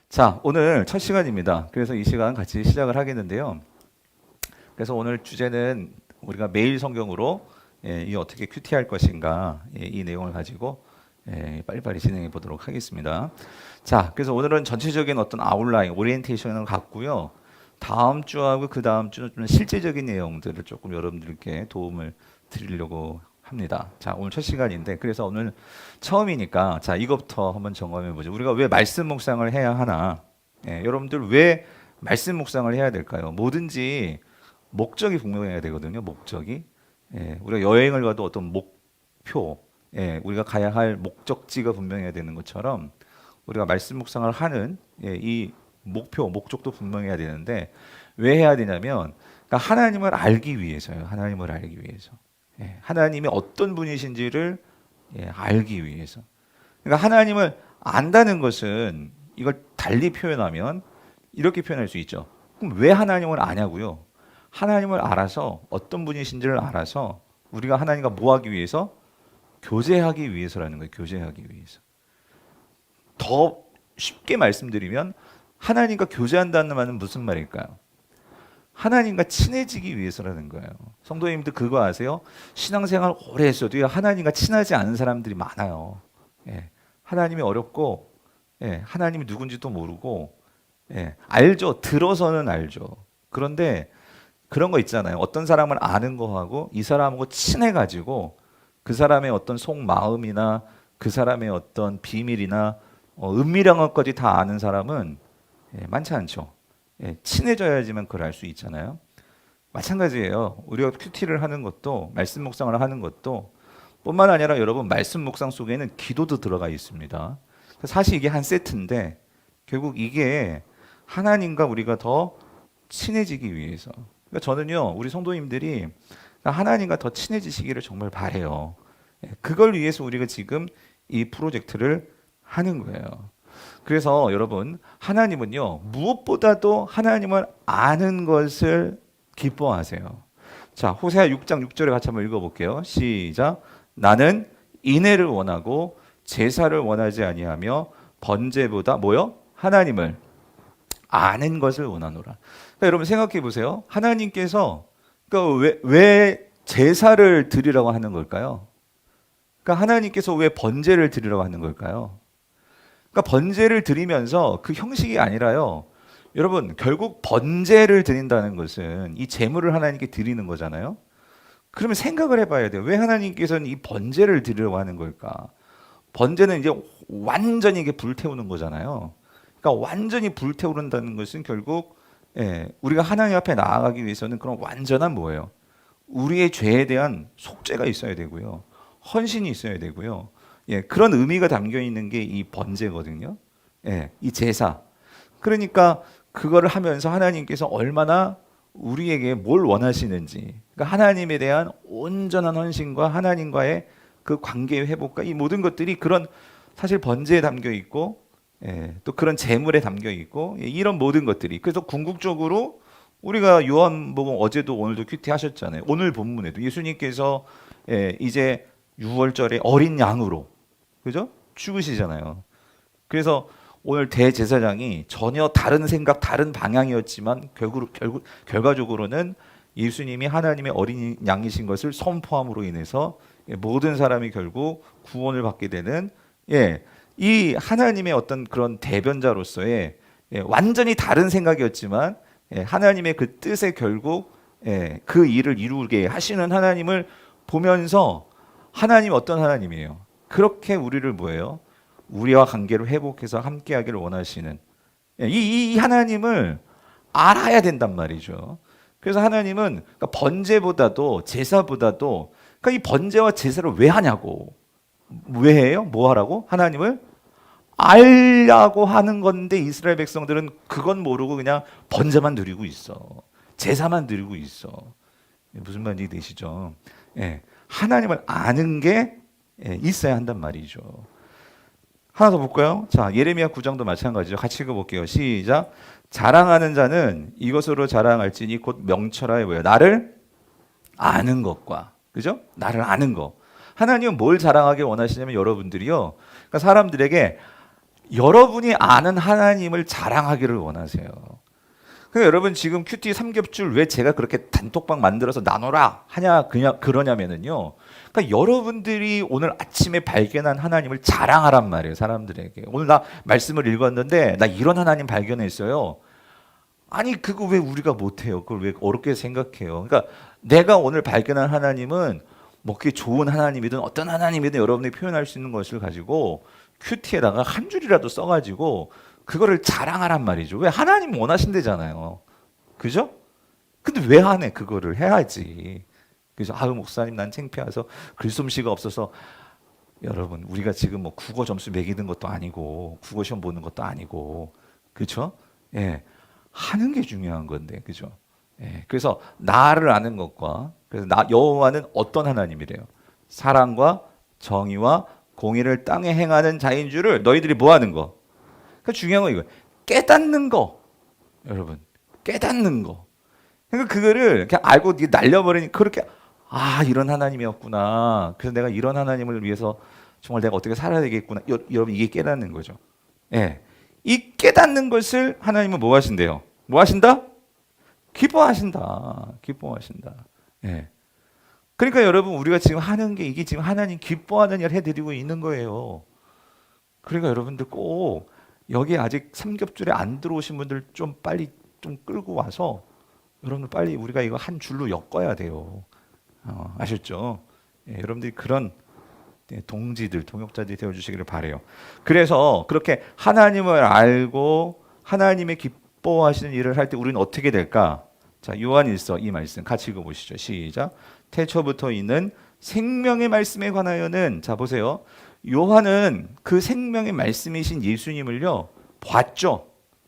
자, 오늘 첫 시간입니다. 그래서 이 시간 같이 시작을 하겠는데요. 그래서 오늘 주제는 우리가 매일 성경으로 이 어떻게 큐티할 것인가 이 내용을 가지고 빨리빨리 진행해 보도록 하겠습니다. 자, 그래서 오늘은 전체적인 어떤 아웃라인, 오리엔테이션을 갖고요. 다음 주하고 그 다음 주는 좀 실제적인 내용들을 조금 여러분들께 도움을 드리려고 합니다. 자, 오늘 첫 시간인데 그래서 오늘 처음이니까 자, 이것부터 한번 점검해 보죠. 우리가 왜 말씀 묵상을 해야 하나? 여러분들 왜 말씀 묵상을 해야 될까요? 뭐든지 목적이 분명해야 되거든요. 목적이. 우리가 여행을 가도 어떤 목표, 우리가 가야 할 목적지가 분명해야 되는 것처럼 우리가 말씀 묵상을 하는 이 목표, 목적도 분명해야 되는데 왜 해야 되냐면 그러니까 하나님을 알기 위해서요. 하나님을 알기 위해서. 하나님이 어떤 분이신지를 알기 위해서. 그러니까 하나님을 안다는 것은 이걸 달리 표현하면 이렇게 표현할 수 있죠. 그럼 왜 하나님을 아냐고요? 하나님을 알아서 어떤 분이신지를 알아서 우리가 하나님과 뭐 하기 위해서? 교제하기 위해서라는 거예요. 교제하기 위해서. 더 쉽게 말씀드리면 하나님과 교제한다는 말은 무슨 말일까요? 하나님과 친해지기 위해서라는 거예요. 성도님들 그거 아세요? 신앙생활 오래 했어도 하나님과 친하지 않은 사람들이 많아요. 하나님이 어렵고 하나님이 누군지도 모르고 알죠. 들어서는 알죠. 그런데 그런 거 있잖아요. 어떤 사람을 아는 거하고 이 사람하고 친해가지고 그 사람의 어떤 속마음이나 그 사람의 어떤 비밀이나 은밀한 것까지 다 아는 사람은 많지 않죠. 친해져야지만 그걸 알 수 있잖아요. 마찬가지예요. 우리가 큐티를 하는 것도 말씀 묵상을 하는 것도 뿐만 아니라 여러분 말씀 묵상 속에는 기도도 들어가 있습니다. 사실 이게 한 세트인데 결국 이게 하나님과 우리가 더 친해지기 위해서. 그러니까 저는요 우리 성도님들이 하나님과 더 친해지시기를 정말 바래요. 그걸 위해서 우리가 지금 이 프로젝트를 하는 거예요. 그래서 여러분 하나님은요 무엇보다도 하나님을 아는 것을 기뻐하세요. 자, 호세아 6장 6절에 같이 한번 읽어볼게요. 시작. 나는 인애를 원하고 제사를 원하지 아니하며 번제보다 뭐요? 하나님을 아는 것을 원하노라. 그러니까 여러분 생각해 보세요. 하나님께서 그러니까 왜 제사를 드리라고 하는 걸까요? 그러니까 하나님께서 왜 번제를 드리라고 하는 걸까요? 그러니까 번제를 드리면서 그 형식이 아니라요. 여러분 결국 번제를 드린다는 것은 이 제물을 하나님께 드리는 거잖아요. 그러면 생각을 해봐야 돼요. 왜 하나님께서는 이 번제를 드리려고 하는 걸까? 번제는 이제 완전히 이게 불태우는 거잖아요. 그러니까 완전히 불태우는다는 것은 결국 우리가 하나님 앞에 나아가기 위해서는 그런 완전한 뭐예요? 우리의 죄에 대한 속죄가 있어야 되고요. 헌신이 있어야 되고요. 그런 의미가 담겨 있는 게 이 번제거든요. 이 제사. 그러니까 그거를 하면서 하나님께서 얼마나 우리에게 뭘 원하시는지, 그러니까 하나님에 대한 온전한 헌신과 하나님과의 그 관계의 회복과 이 모든 것들이 그런 사실 번제에 담겨 있고, 또 그런 제물에 담겨 있고, 이런 모든 것들이. 그래서 궁극적으로 우리가 요한복음 어제도 오늘도 큐티 하셨잖아요. 오늘 본문에도 예수님께서 이제 6월절에 어린 양으로 그죠? 죽으시잖아요. 그래서 오늘 대제사장이 전혀 다른 생각, 다른 방향이었지만 결과적으로는 예수님이 하나님의 어린 양이신 것을 선포함으로 인해서 모든 사람이 결국 구원을 받게 되는 이 하나님의 어떤 그런 대변자로서의 완전히 다른 생각이었지만 하나님의 그 뜻에 결국 그 일을 이루게 하시는 하나님을 보면서 하나님이 어떤 하나님이에요? 그렇게 우리를 뭐예요? 우리와 관계를 회복해서 함께하기를 원하시는 이 하나님을 알아야 된단 말이죠. 그래서 하나님은 그러니까 번제보다도 제사보다도 그러니까 이 번제와 제사를 왜 하냐고. 왜 해요? 뭐 하라고? 하나님을 알려고 하는 건데 이스라엘 백성들은 그건 모르고 그냥 번제만 드리고 있어. 제사만 드리고 있어. 무슨 말인지 되시죠? 하나님을 아는 게 있어야 한단 말이죠. 하나 더 볼까요? 자, 예레미야 9장도 마찬가지죠. 같이 읽어볼게요. 시작. 자랑하는 자는 이것으로 자랑할지니 곧 명철하여 보여. 나를 아는 것과, 그죠? 나를 아는 거. 하나님은 뭘 자랑하길 원하시냐면 여러분들이요. 그러니까 사람들에게 여러분이 아는 하나님을 자랑하기를 원하세요. 그러니까 여러분 지금 큐티 삼겹줄 왜 제가 그렇게 단톡방 만들어서 나눠라 하냐 그냥 그러냐면은요. 그러니까 여러분들이 오늘 아침에 발견한 하나님을 자랑하란 말이에요. 사람들에게. 오늘 나 말씀을 읽었는데 나 이런 하나님 발견했어요. 아니 그거 왜 우리가 못해요? 그걸 왜 어렵게 생각해요? 그러니까 내가 오늘 발견한 하나님은 뭐 그게 좋은 하나님이든 어떤 하나님이든 여러분이 표현할 수 있는 것을 가지고 큐티에다가 한 줄이라도 써가지고 그거를 자랑하란 말이죠. 왜 하나님 원하신대잖아요. 그죠? 근데 왜 안 해? 그거를 해야지. 그래서 아유 목사님 난 창피해서 글솜씨가 없어서 여러분 우리가 지금 뭐 국어 점수 매기는 것도 아니고 국어 시험 보는 것도 아니고 그렇죠? 예. 하는 게 중요한 건데. 그죠? 예. 그래서 나를 아는 것과 그래서 나 여호와는 어떤 하나님이래요? 사랑과 정의와 공의를 땅에 행하는 자인 줄을 너희들이 뭐 하는 거? 그 중요한 거 이거 깨닫는 거. 여러분 깨닫는 거. 그러니까 그거를 그냥 알고 날려버리니 그렇게 아 이런 하나님이었구나. 그래서 내가 이런 하나님을 위해서 정말 내가 어떻게 살아야 되겠구나. 여러분 이게 깨닫는 거죠. 예, 이 깨닫는 것을 하나님은 뭐 하신대요? 뭐 하신다? 기뻐하신다. 기뻐하신다. 예. 그러니까 여러분 우리가 지금 하는 게 이게 지금 하나님 기뻐하는 일 해드리고 있는 거예요. 그러니까 여러분들 꼭 여기 아직 삼겹줄에 안 들어오신 분들 좀 빨리 좀 끌고 와서 여러분들 빨리 우리가 이거 한 줄로 엮어야 돼요. 아셨죠? 예, 여러분들이 그런 동지들, 동역자들이 되어주시기를 바라요. 그래서 그렇게 하나님을 알고 하나님의 기뻐하시는 일을 할 때 우리는 어떻게 될까? 자, 요한일서 이 말씀 같이 읽어보시죠. 시작. 태초부터 있는 생명의 말씀에 관하여는 자 보세요. 요한은 그 생명의 말씀이신 예수님을요 봤죠.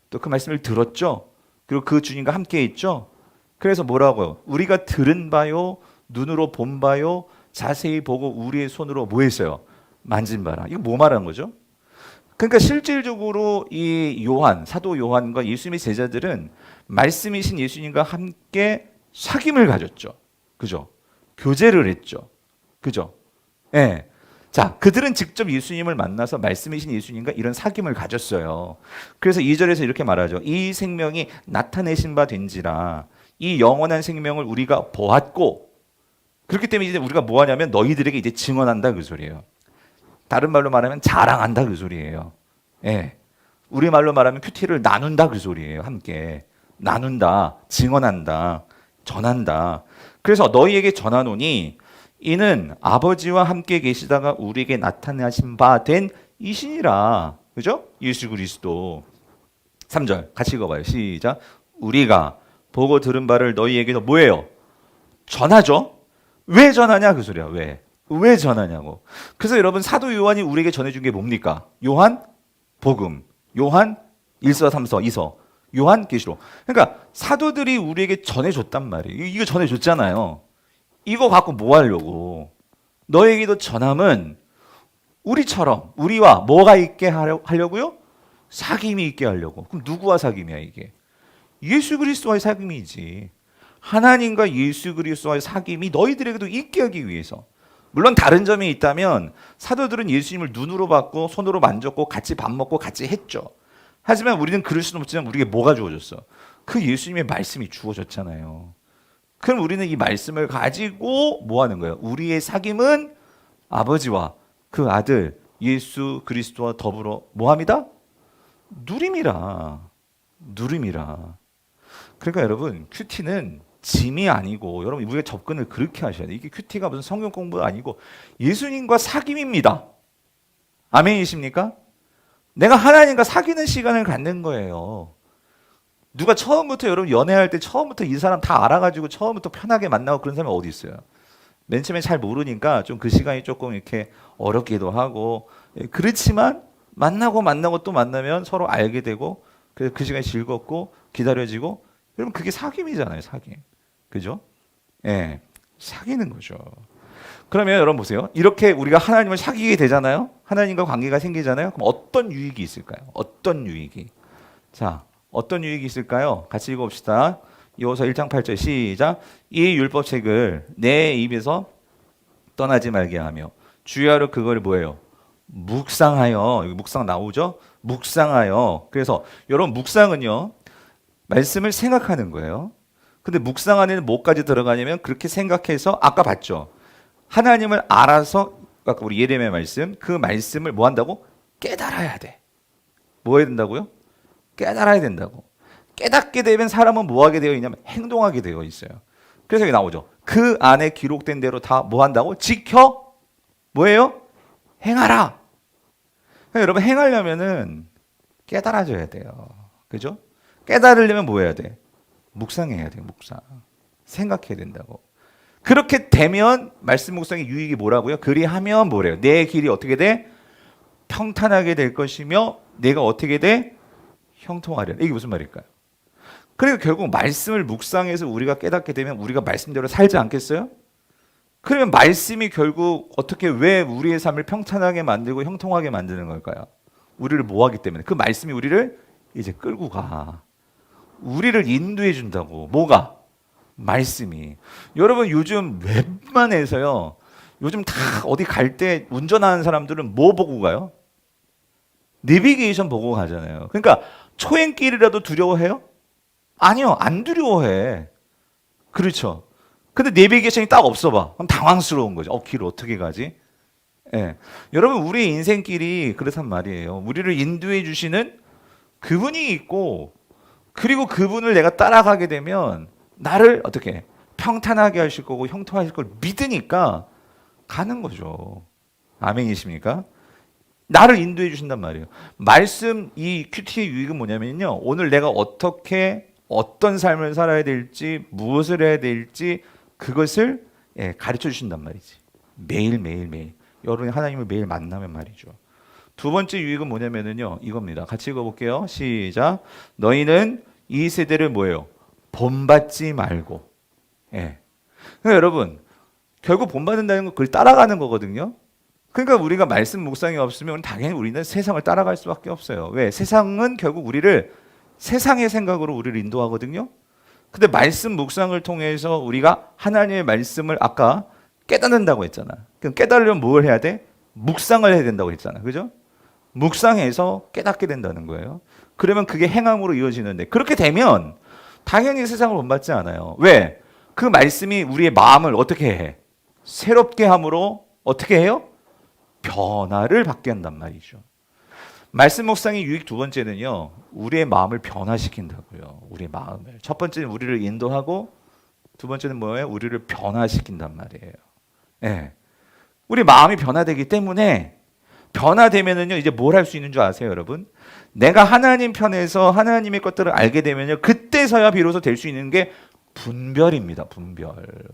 또 그 말씀을 들었죠. 그리고 그 주님과 함께 있죠. 그래서 뭐라고요? 우리가 들은 바요, 눈으로 본 바요, 자세히 보고 우리의 손으로 뭐 했어요? 만진 바라. 이거 뭐 말하는 거죠? 그러니까 실질적으로 이 요한, 사도 요한과 예수님의 제자들은 말씀이신 예수님과 함께 사귐을 가졌죠. 그죠? 교제를 했죠. 그죠? 예. 자, 그들은 직접 예수님을 만나서 말씀이신 예수님과 이런 사귐을 가졌어요. 그래서 2절에서 이렇게 말하죠. 이 생명이 나타내신 바 된지라 이 영원한 생명을 우리가 보았고 그렇기 때문에 이제 우리가 뭐 하냐면 너희들에게 이제 증언한다 그 소리예요. 다른 말로 말하면 자랑한다 그 소리예요. 예. 우리 말로 말하면 큐티를 나눈다 그 소리예요. 함께 나눈다, 증언한다, 전한다. 그래서 너희에게 전하노니 이는 아버지와 함께 계시다가 우리에게 나타나신 바 된 이신이라. 그죠? 예수 그리스도. 3절 같이 읽어봐요. 시작. 우리가 보고 들은 바를 너희에게도 뭐예요? 전하죠. 왜 전하냐 그 소리야. 왜 전하냐고. 그래서 여러분 사도 요한이 우리에게 전해준 게 뭡니까? 요한 복음, 요한 1서 3서 2서, 요한 계시록. 그러니까 사도들이 우리에게 전해줬단 말이에요. 이거 전해줬잖아요. 이거 갖고 뭐 하려고? 너에게도 전함은 우리처럼 우리와 뭐가 있게 하려고요? 사귐이 있게 하려고. 그럼 누구와 사귐이야 이게? 예수 그리스도와의 사귐이지. 하나님과 예수 그리스도와의 사귐이 너희들에게도 있게 하기 위해서. 물론 다른 점이 있다면 사도들은 예수님을 눈으로 봤고 손으로 만졌고 같이 밥 먹고 같이 했죠. 하지만 우리는 그럴 수는 없지만 우리에게 뭐가 주어졌어? 그 예수님의 말씀이 주어졌잖아요. 그럼 우리는 이 말씀을 가지고 뭐 하는 거예요? 우리의 사귐은 아버지와 그 아들 예수 그리스도와 더불어 뭐 합니다? 누림이라. 그러니까 여러분 큐티는 짐이 아니고 여러분 우리가 접근을 그렇게 하셔야 돼요. 이게 큐티가 무슨 성경 공부가 아니고 예수님과 사귐입니다. 아멘이십니까? 내가 하나님과 사귀는 시간을 갖는 거예요. 누가 처음부터 여러분 연애할 때 처음부터 이 사람 다 알아가지고 처음부터 편하게 만나고 그런 사람이 어디 있어요? 맨 처음에 잘 모르니까 좀 그 시간이 조금 이렇게 어렵기도 하고 그렇지만 만나고 또 만나면 서로 알게 되고 그래서 그 시간이 즐겁고 기다려지고 여러분 그게 사귐이잖아요. 사귐. 그죠? 예, 사귀는 거죠. 그러면 여러분 보세요. 이렇게 우리가 하나님을 사귀게 되잖아요. 하나님과 관계가 생기잖아요. 그럼 어떤 유익이 있을까요? 어떤 유익이? 자, 어떤 유익이 있을까요? 같이 읽어봅시다. 여호수아 1장 8절 시작. 이 율법책을 내 입에서 떠나지 말게 하며 주야로 그걸 뭐예요? 묵상하여. 여기 묵상 나오죠? 묵상하여. 그래서 여러분 묵상은요. 말씀을 생각하는 거예요. 근데 묵상 안에는 뭐까지 들어가냐면 그렇게 생각해서 아까 봤죠. 하나님을 알아서 아까 우리 예레미야 말씀 그 말씀을 뭐 한다고? 깨달아야 돼. 뭐 해야 된다고요? 깨달아야 된다고. 깨닫게 되면 사람은 뭐 하게 되어 있냐면 행동하게 되어 있어요. 그래서 여기 나오죠. 그 안에 기록된 대로 다 뭐 한다고? 지켜? 뭐예요? 행하라. 그러니까 여러분 행하려면은 깨달아져야 돼요. 그죠? 깨달으려면 뭐 해야 돼? 묵상해야 돼. 묵상. 생각해야 된다고. 그렇게 되면 말씀 묵상의 유익이 뭐라고요? 그리하면 뭐래요? 내 길이 어떻게 돼? 평탄하게 될 것이며 내가 어떻게 돼? 형통하려. 이게 무슨 말일까요? 그러니까 결국 말씀을 묵상해서 우리가 깨닫게 되면 우리가 말씀대로 살지 않겠어요? 그러면 말씀이 결국 어떻게 왜 우리의 삶을 평탄하게 만들고 형통하게 만드는 걸까요? 우리를 뭐 하기 때문에 그 말씀이 우리를 이제 끌고 가. 우리를 인도해 준다고. 뭐가? 말씀이. 여러분 요즘 웬만해서요. 요즘 다 어디 갈 때 운전하는 사람들은 뭐 보고 가요? 내비게이션 보고 가잖아요. 그러니까 초행길이라도 두려워해요? 아니요, 안 두려워해. 그렇죠. 근데 내비게이션이 딱 없어 봐. 그럼 당황스러운 거죠. 길 어떻게 가지? 예. 여러분, 우리 인생길이 그렇단 말이에요. 우리를 인도해 주시는 그분이 있고, 그리고 그분을 내가 따라가게 되면 나를 어떻게 평탄하게 하실 거고 형통하실 걸 믿으니까 가는 거죠. 아멘이십니까? 나를 인도해 주신단 말이에요. 말씀 이 큐티의 유익은 뭐냐면요. 오늘 내가 어떻게 어떤 삶을 살아야 될지 무엇을 해야 될지 그것을 가르쳐 주신단 말이지. 매일. 여러분이 하나님을 매일 만나면 말이죠. 두 번째 유익은 뭐냐면요. 이겁니다. 같이 읽어볼게요. 시작. 너희는 이 세대를 뭐예요? 본받지 말고. 예. 그러니까 여러분 결국 본받는다는 건 그걸 따라가는 거거든요. 그러니까 우리가 말씀 묵상이 없으면 당연히 우리는 세상을 따라갈 수밖에 없어요. 왜? 세상은 결국 우리를 세상의 생각으로 우리를 인도하거든요. 근데 말씀 묵상을 통해서 우리가 하나님의 말씀을 아까 깨닫는다고 했잖아. 그럼 깨달으려면 뭘 해야 돼? 묵상을 해야 된다고 했잖아. 그죠? 묵상해서 깨닫게 된다는 거예요. 그러면 그게 행함으로 이어지는데 그렇게 되면 당연히 세상을 본받지 않아요. 왜? 그 말씀이 우리의 마음을 어떻게 해? 새롭게 함으로 어떻게 해요? 변화를 받게 한단 말이죠. 말씀 묵상의 유익 두 번째는요. 우리의 마음을 변화시킨다고요. 우리의 마음을. 첫 번째는 우리를 인도하고 두 번째는 뭐예요? 우리를 변화시킨단 말이에요. 예. 우리 마음이 변화되기 때문에 변화되면은요. 이제 뭘 할 수 있는 줄 아세요, 여러분? 내가 하나님 편에서 하나님의 것들을 알게 되면요. 그때서야 비로소 될 수 있는 게 분별입니다.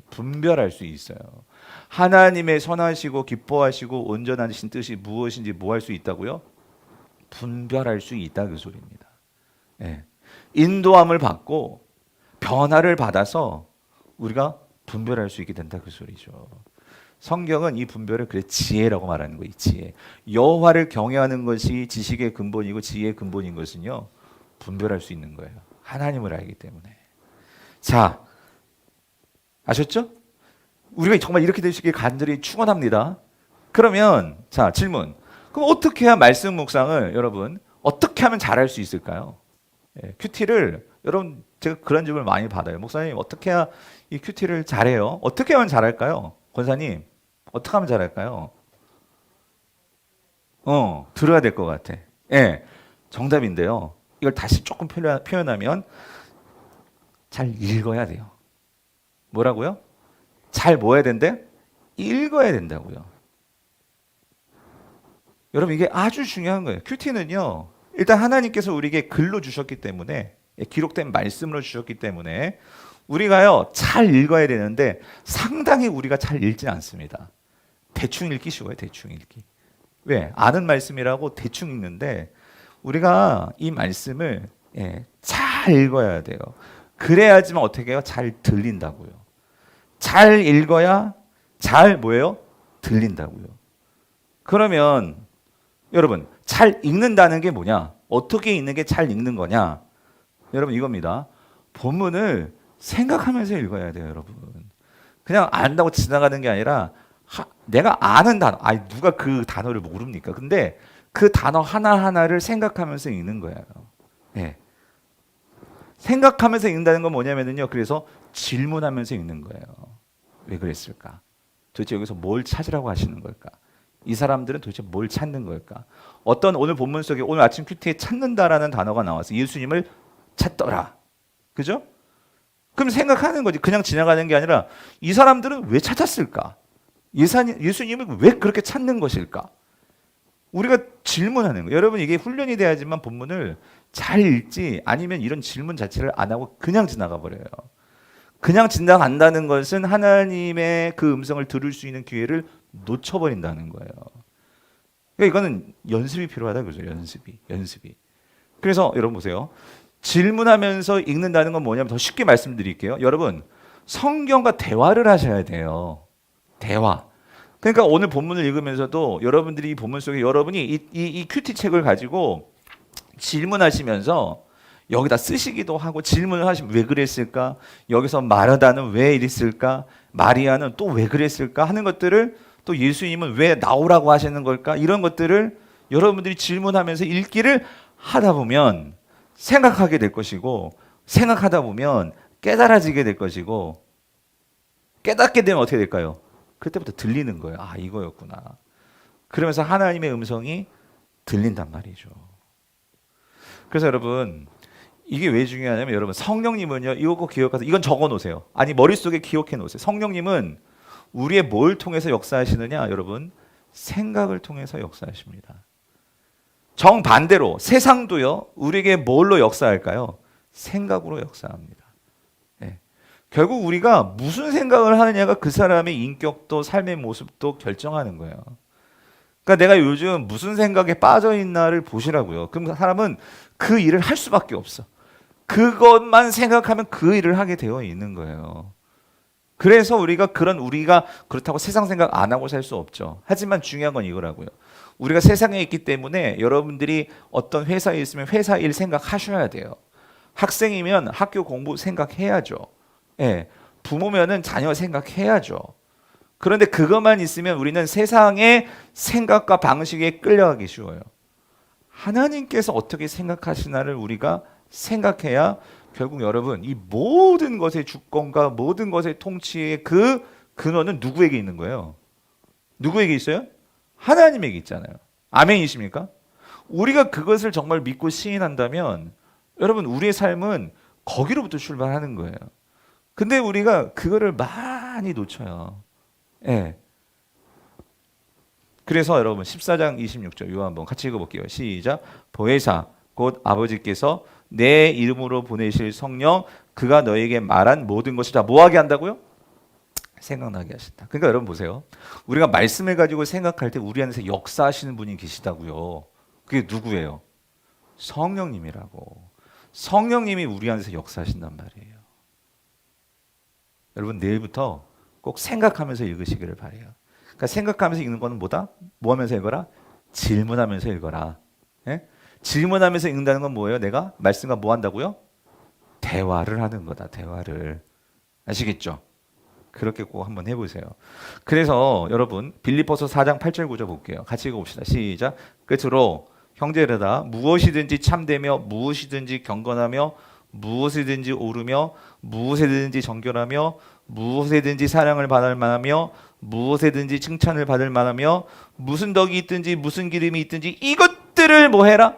분별할 수 있어요. 하나님의 선하시고 기뻐하시고 온전하신 뜻이 무엇인지 뭐 할 수 있다고요? 분별할 수 있다 그 소리입니다. 예. 인도함을 받고 변화를 받아서 우리가 분별할 수 있게 된다 그 소리죠. 성경은 이 분별을 그래 지혜라고 말하는 거예요. 지혜. 여호와를 경외하는 것이 지식의 근본이고 지혜의 근본인 것은요. 분별할 수 있는 거예요. 하나님을 알기 때문에. 자, 아셨죠? 우리가 정말 이렇게 되시길 간절히 축원합니다. 그러면 자 질문. 그럼 어떻게 해야 말씀 묵상을 여러분 어떻게 하면 잘할 수 있을까요? 큐티를 여러분 제가 그런 질문을 많이 받아요. 목사님 어떻게 해야 이 큐티를 잘해요? 어떻게 하면 잘할까요? 권사님 어떻게 하면 잘할까요? 들어야 될 것 같아. 예, 정답인데요. 이걸 다시 조금 표현하면 잘 읽어야 돼요. 뭐라고요? 잘 뭐 해야 된대? 읽어야 된다고요. 여러분 이게 아주 중요한 거예요. 큐티는요. 일단 하나님께서 우리에게 글로 주셨기 때문에 기록된 말씀으로 주셨기 때문에 우리가요. 잘 읽어야 되는데 상당히 우리가 잘 읽지 않습니다. 대충 읽기 쉬워요. 대충 읽기. 왜? 아는 말씀이라고 대충 읽는데 우리가 이 말씀을 잘 읽어야 돼요. 그래야지만 어떻게 해요? 잘 들린다고요. 잘 읽어야 잘 뭐예요? 들린다고요. 그러면 여러분 잘 읽는다는 게 뭐냐? 어떻게 읽는 게 잘 읽는 거냐? 여러분 이겁니다. 본문을 생각하면서 읽어야 돼요, 여러분. 그냥 안다고 지나가는 게 아니라 내가 아는 단어, 누가 그 단어를 모릅니까? 근데 그 단어 하나하나를 생각하면서 읽는 거예요. 예. 생각하면서 읽는다는 건 뭐냐면요. 그래서 질문하면서 읽는 거예요. 왜 그랬을까? 도대체 여기서 뭘 찾으라고 하시는 걸까? 이 사람들은 도대체 뭘 찾는 걸까? 어떤 오늘 본문 속에 오늘 아침 큐티에 찾는다라는 단어가 나와서 예수님을 찾더라. 그죠? 그럼 생각하는 거지. 그냥 지나가는 게 아니라 이 사람들은 왜 찾았을까? 예수님을 왜 그렇게 찾는 것일까? 우리가 질문하는 거예요. 여러분 이게 훈련이 돼야지만 본문을 잘 읽지 아니면 이런 질문 자체를 안 하고 그냥 지나가 버려요. 그냥 지나간다는 것은 하나님의 그 음성을 들을 수 있는 기회를 놓쳐버린다는 거예요. 그러니까 이거는 연습이 필요하다 그죠? 연습이. 그래서 여러분 보세요. 질문하면서 읽는다는 건 뭐냐면 더 쉽게 말씀드릴게요. 여러분 성경과 대화를 하셔야 돼요. 대화. 그러니까 오늘 본문을 읽으면서도 여러분들이 이 본문 속에 여러분이 이 큐티 책을 가지고 질문하시면서 여기다 쓰시기도 하고 질문을 하시면 왜 그랬을까? 여기서 마르다는 왜 이랬을까? 마리아는 또 왜 그랬을까? 하는 것들을 또 예수님은 왜 나오라고 하시는 걸까? 이런 것들을 여러분들이 질문하면서 읽기를 하다 보면 생각하게 될 것이고 생각하다 보면 깨달아지게 될 것이고 깨닫게 되면 어떻게 될까요? 그때부터 들리는 거예요. 아, 이거였구나. 그러면서 하나님의 음성이 들린단 말이죠. 그래서 여러분 이게 왜 중요하냐면 여러분 성령님은요. 이거 꼭 기억해서 이건 적어 놓으세요. 아니 머릿속에 기억해 놓으세요. 성령님은 우리의 뭘 통해서 역사하시느냐? 여러분 생각을 통해서 역사하십니다. 정반대로 세상도요. 우리에게 뭘로 역사할까요? 생각으로 역사합니다. 네. 결국 우리가 무슨 생각을 하느냐가 그 사람의 인격도 삶의 모습도 결정하는 거예요. 그러니까 내가 요즘 무슨 생각에 빠져 있나를 보시라고요. 그럼 사람은 그 일을 할 수밖에 없어. 그것만 생각하면 그 일을 하게 되어 있는 거예요. 그래서 우리가 그렇다고 세상 생각 안 하고 살 수 없죠. 하지만 중요한 건 이거라고요. 우리가 세상에 있기 때문에 여러분들이 어떤 회사에 있으면 회사 일 생각하셔야 돼요. 학생이면 학교 공부 생각해야죠. 예, 부모면은 자녀 생각해야죠. 그런데 그것만 있으면 우리는 세상의 생각과 방식에 끌려가기 쉬워요. 하나님께서 어떻게 생각하시나를 우리가 생각해야 결국 여러분 이 모든 것의 주권과 모든 것의 통치의 그 근원은 누구에게 있는 거예요? 누구에게 있어요? 하나님에게 있잖아요. 아멘이십니까? 우리가 그것을 정말 믿고 시인한다면 여러분 우리의 삶은 거기로부터 출발하는 거예요. 근데 우리가 그거를 많이 놓쳐요. 예. 그래서 여러분 14장 26절 요 한번 같이 읽어볼게요. 시작. 보혜사 곧 아버지께서 내 이름으로 보내실 성령 그가 너에게 말한 모든 것을 다 뭐하게 한다고요? 생각나게 하신다. 그러니까 여러분 보세요. 우리가 말씀을 가지고 생각할 때 우리 안에서 역사하시는 분이 계시다고요. 그게 누구예요? 성령님이라고. 성령님이 우리 안에서 역사하신단 말이에요. 여러분 내일부터 꼭 생각하면서 읽으시기를 바라요. 그러니까 생각하면서 읽는 거는 뭐다? 뭐 하면서 읽어라? 질문하면서 읽어라. 예? 질문하면서 읽는다는 건 뭐예요? 내가 말씀과 뭐 한다고요? 대화를 하는 거다. 대화를. 아시겠죠? 그렇게 꼭 한번 해보세요. 그래서 여러분 빌립보서 4장 8절 9절 볼게요. 같이 읽어봅시다. 시작. 끝으로 형제들아 무엇이든지 참되며 무엇이든지 경건하며 무엇이든지 오르며 무엇이든지 정결하며 무엇이든지 사랑을 받을 만하며 무엇이든지 칭찬을 받을 만하며 무슨 덕이 있든지 무슨 기름이 있든지 이것들을 뭐 해라?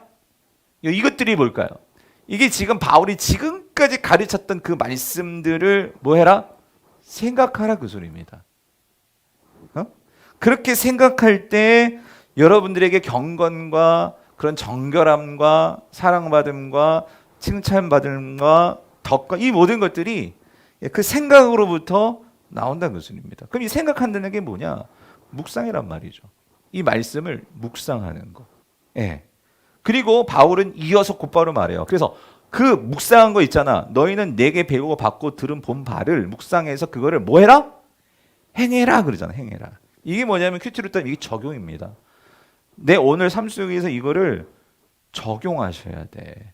이것들이 뭘까요? 이게 지금 바울이 지금까지 가르쳤던 그 말씀들을 뭐 해라? 생각하라 그 소리입니다. 그렇게 생각할 때 여러분들에게 경건과 그런 정결함과 사랑받음과 칭찬받음과 덕과 이 모든 것들이 그 생각으로부터 나온다는 것입니다. 그럼 이 생각한다는 게 뭐냐? 묵상이란 말이죠. 이 말씀을 묵상하는 거. 예. 그리고 바울은 이어서 곧바로 말해요. 그래서 그 묵상한 거 있잖아. 너희는 내게 배우고 받고 들은 본 바를 묵상해서 그거를 뭐 해라? 행해라 그러잖아. 행해라. 이게 뭐냐면 큐티로 따면 이게 적용입니다. 내 오늘 삶 속에서 이거를 적용하셔야 돼.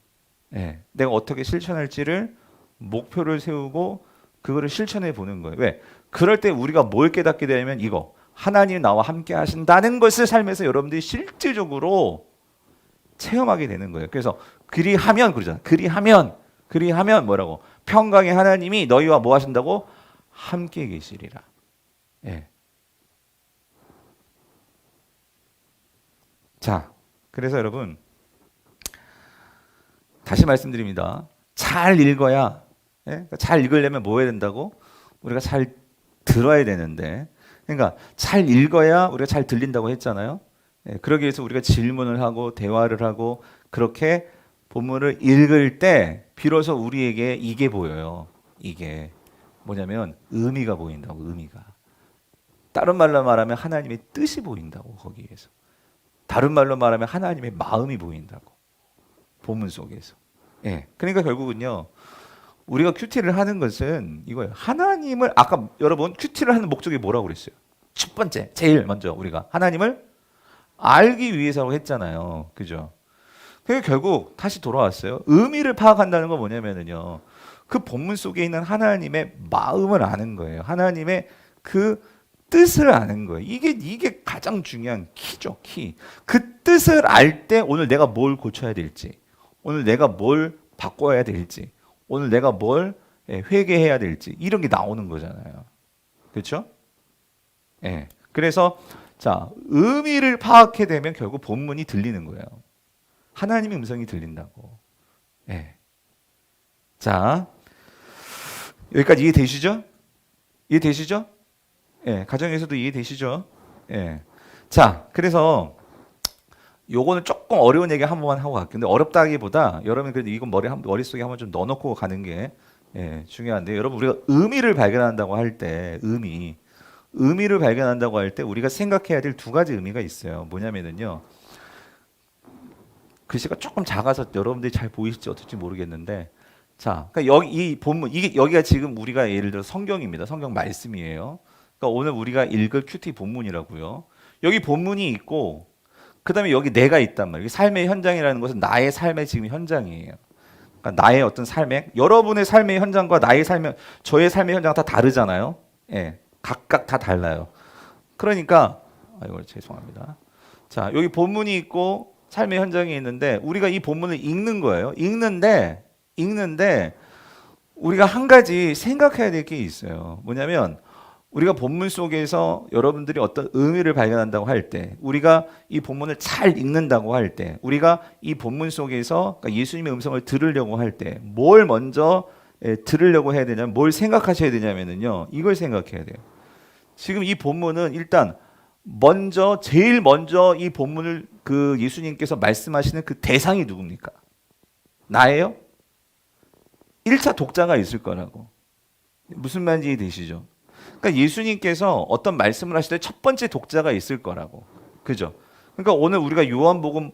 예. 내가 어떻게 실천할지를 목표를 세우고 그거를 실천해 보는 거예요. 왜? 그럴 때 우리가 뭘 깨닫게 되냐면 이거. 하나님 나와 함께 하신다는 것을 삶에서 여러분들이 실질적으로 체험하게 되는 거예요. 그래서 그리하면 그러잖아. 그리하면 뭐라고? 평강의 하나님이 너희와 뭐 하신다고? 함께 계시리라. 예. 자, 그래서 여러분 다시 말씀드립니다. 잘 읽어야, 예? 그러니까 잘 읽으려면 뭐 해야 된다고? 우리가 잘 들어야 되는데, 그러니까 잘 읽어야 우리가 잘 들린다고 했잖아요. 예, 그러기 위해서 우리가 질문을 하고 대화를 하고 그렇게 본문을 읽을 때 비로소 우리에게 이게 보여요. 이게 뭐냐면 의미가 보인다고. 의미가. 다른 말로 말하면 하나님의 뜻이 보인다고. 거기에서. 다른 말로 말하면 하나님의 마음이 보인다고. 본문 속에서. 예. 그러니까 결국은요. 우리가 큐티를 하는 것은 이거예요. 하나님을 아까 여러분 큐티를 하는 목적이 뭐라고 그랬어요? 첫 번째, 제일 먼저 우리가 하나님을 알기 위해서라고 했잖아요. 그죠? 그게 결국 다시 돌아왔어요. 의미를 파악한다는 건 뭐냐면은요. 그 본문 속에 있는 하나님의 마음을 아는 거예요. 하나님의 그 뜻을 아는 거예요. 이게 가장 중요한 키죠, 키. 그 뜻을 알 때 오늘 내가 뭘 고쳐야 될지, 오늘 내가 뭘 바꿔야 될지, 오늘 내가 뭘 회개해야 될지 이런 게 나오는 거잖아요. 그렇죠? 예. 그래서 자, 의미를 파악해 되면 결국 본문이 들리는 거예요. 하나님의 음성이 들린다고. 예. 자, 여기까지 이해되시죠? 이해되시죠? 예, 가정에서도 이해되시죠? 예. 자, 그래서 요거는 조금 어려운 얘기 한 번만 하고 갈게요. 근데 어렵다기보다 여러분 그래도 이건 머릿속에 한번 좀 넣어놓고 가는 게 중요한데, 여러분 우리가 의미를 발견한다고 할 때 의미를 발견한다고 할 때 우리가 생각해야 될 두 가지 의미가 있어요. 뭐냐면은요. 글씨가 조금 작아서 여러분들이 잘 보이실지 어떨지 모르겠는데, 자, 그러니까 여기 이 본문 이게 여기가 지금 우리가 예를 들어 성경입니다. 성경 말씀이에요. 그러니까 오늘 우리가 읽을 큐티 본문이라고요. 여기 본문이 있고 그다음에 여기 내가 있단 말이에요. 삶의 현장이라는 것은 나의 삶의 지금 현장이에요. 그러니까 나의 어떤 삶의 여러분의 삶의 현장과 저의 삶의 현장 다 다르잖아요. 예, 각각 다 달라요. 그러니까 아이고 죄송합니다. 자, 여기 본문이 있고 삶의 현장이 있는데 우리가 이 본문을 읽는 거예요. 읽는데 우리가 한 가지 생각해야 될 게 있어요. 뭐냐면 우리가 본문 속에서 여러분들이 어떤 의미를 발견한다고 할 때, 우리가 이 본문을 잘 읽는다고 할 때, 우리가 이 본문 속에서 그러니까 예수님의 음성을 들으려고 할 때, 뭘 먼저 들으려고 해야 되냐면, 뭘 생각하셔야 되냐면요, 이걸 생각해야 돼요. 지금 이 본문은 일단 제일 먼저 이 본문을 그 예수님께서 말씀하시는 그 대상이 누굽니까? 나예요? 1차 독자가 있을 거라고. 무슨 말인지 이해되시죠? 그러니까 예수님께서 어떤 말씀을 하실 때 첫 번째 독자가 있을 거라고. 그죠? 그러니까 오늘 우리가 요한복음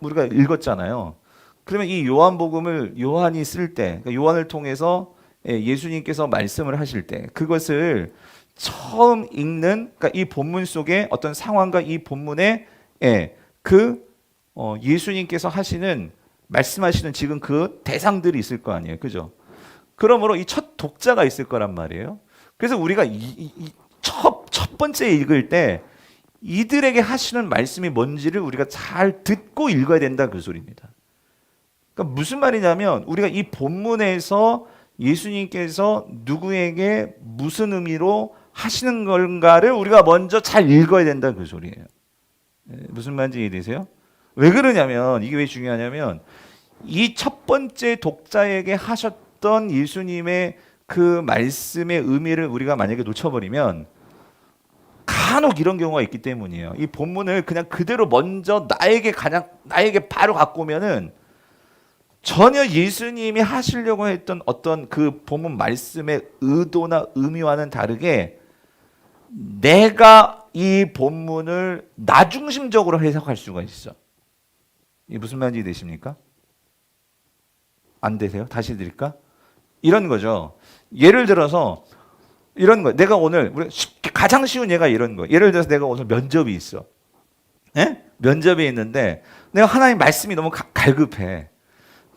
우리가 읽었잖아요. 그러면 이 요한복음을 요한이 쓸 때, 그러니까 요한을 통해서 예수님께서 말씀을 하실 때 그것을 처음 읽는, 그러니까 이 본문 속에 어떤 상황과 이 본문에 예수님께서 말씀하시는 지금 그 대상들이 있을 거 아니에요. 그죠? 그러므로 이 첫 독자가 있을 거란 말이에요. 그래서 우리가 첫 번째 읽을 때 이들에게 하시는 말씀이 뭔지를 우리가 잘 듣고 읽어야 된다, 그 소리입니다. 그러니까 무슨 말이냐면 우리가 이 본문에서 예수님께서 누구에게 무슨 의미로 하시는 건가를 우리가 먼저 잘 읽어야 된다, 그 소리예요. 무슨 말인지 이해되세요? 왜 그러냐면, 이게 왜 중요하냐면 이 첫 번째 독자에게 하셨던 예수님의 그 말씀의 의미를 우리가 만약에 놓쳐버리면 간혹 이런 경우가 있기 때문이에요. 이 본문을 그냥 그대로 먼저 나에게 바로 갖고 오면은 전혀 예수님이 하시려고 했던 어떤 그 본문 말씀의 의도나 의미와는 다르게 내가 이 본문을 나 중심적으로 해석할 수가 있어. 이게 무슨 말인지 되십니까? 안 되세요? 다시 드릴까? 이런 거죠. 예를 들어서 이런 거. 내가 오늘 가장 쉬운 예가 이런 거. 예를 들어서 내가 오늘 면접이 있어. 면접이 있는데 내가 하나님 말씀이 너무 갈급해.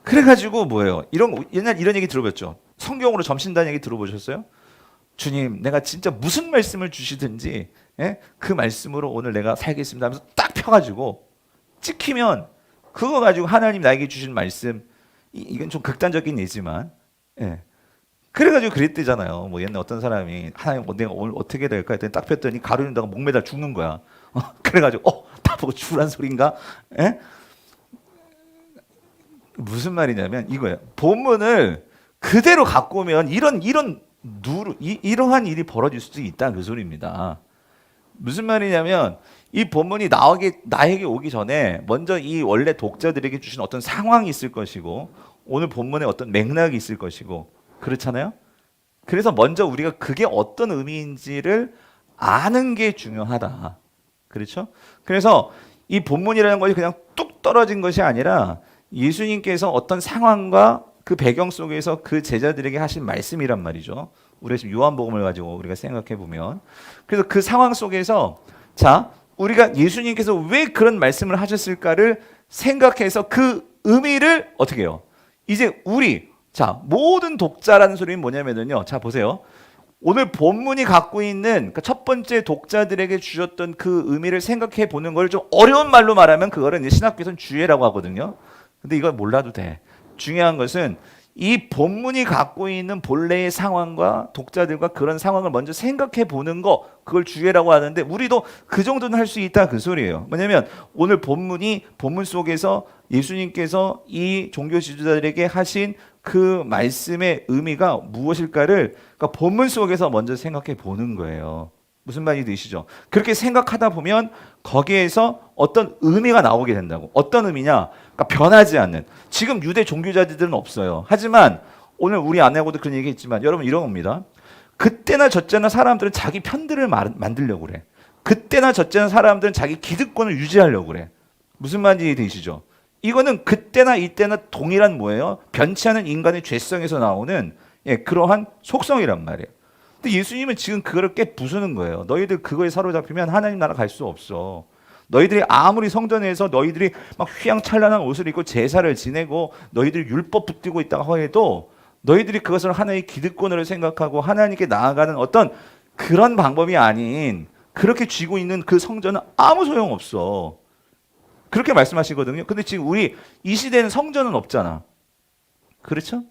그래가지고 뭐예요? 옛날 이런 얘기 들어봤죠. 성경으로 점신다는 얘기 들어보셨어요? 주님, 내가 진짜 무슨 말씀을 주시든지 그 말씀으로 오늘 내가 살겠습니다 하면서 딱 펴가지고 찍히면 그거 가지고 하나님 나에게 주신 말씀, 이건 좀 극단적인 예지만, 예. 그래가지고 그랬대잖아요. 뭐 옛날 어떤 사람이 하나님 내가 오늘 어떻게 될까 했더니 딱 폈더니 가로린다가 목매달 죽는 거야. 그래가지고 나보고 죽으란 소린가? 예? 무슨 말이냐면 이거예요. 본문을 그대로 갖고 오면 이러한 일이 벌어질 수도 있다 그 소리입니다. 무슨 말이냐면 이 본문이 나에게 오기 전에 먼저 이 원래 독자들에게 주신 어떤 상황이 있을 것이고 오늘 본문에 어떤 맥락이 있을 것이고 그렇잖아요. 그래서 먼저 우리가 그게 어떤 의미인지를 아는 게 중요하다. 그렇죠? 그래서 이 본문이라는 것이 그냥 뚝 떨어진 것이 아니라 예수님께서 어떤 상황과 그 배경 속에서 그 제자들에게 하신 말씀이란 말이죠. 우리가 지금 요한복음을 가지고 우리가 생각해 보면 그래서 그 상황 속에서 자 우리가 예수님께서 왜 그런 말씀을 하셨을까를 생각해서 그 의미를 어떻게 해요? 이제 모든 독자라는 소리는 뭐냐면요. 자 보세요. 오늘 본문이 갖고 있는 첫 번째 독자들에게 주셨던 그 의미를 생각해 보는 걸 좀 어려운 말로 말하면 그거를 이제 신학교에서는 주예라고 하거든요. 근데 이걸 몰라도 돼. 중요한 것은 이 본문이 갖고 있는 본래의 상황과 독자들과 그런 상황을 먼저 생각해 보는 거 그걸 주예라고 하는데 우리도 그 정도는 할 수 있다 그 소리예요. 뭐냐면 오늘 본문 속에서 예수님께서 이 종교 지도자들에게 하신 그 말씀의 의미가 무엇일까를 그러니까 본문 속에서 먼저 생각해 보는 거예요. 무슨 말이 되시죠? 그렇게 생각하다 보면 거기에서 어떤 의미가 나오게 된다고. 어떤 의미냐? 그러니까 변하지 않는. 지금 유대 종교자들은 없어요. 하지만 오늘 우리 아내하고도 그런 얘기했지만 여러분 이런 겁니다. 그때나 저때나 사람들은 자기 편들을 만들려고 그래. 그때나 저때나 사람들은 자기 기득권을 유지하려고 그래. 무슨 말인지 되시죠? 이거는 그때나 이때나 동일한 뭐예요? 변치 않은 인간의 죄성에서 나오는 그러한 속성이란 말이에요. 근데 예수님은 지금 그거를 깨 부수는 거예요. 너희들 그거에 사로잡히면 하나님 나라 갈 수 없어. 너희들이 아무리 성전에서 너희들이 막 휘황찬란한 옷을 입고 제사를 지내고 너희들이 율법 붙들고 있다고 해도 너희들이 그것을 하나의 기득권으로 생각하고 하나님께 나아가는 어떤 그런 방법이 아닌 그렇게 쥐고 있는 그 성전은 아무 소용없어. 그렇게 말씀하시거든요. 근데 지금 우리 이 시대에는 성전은 없잖아. 그렇죠?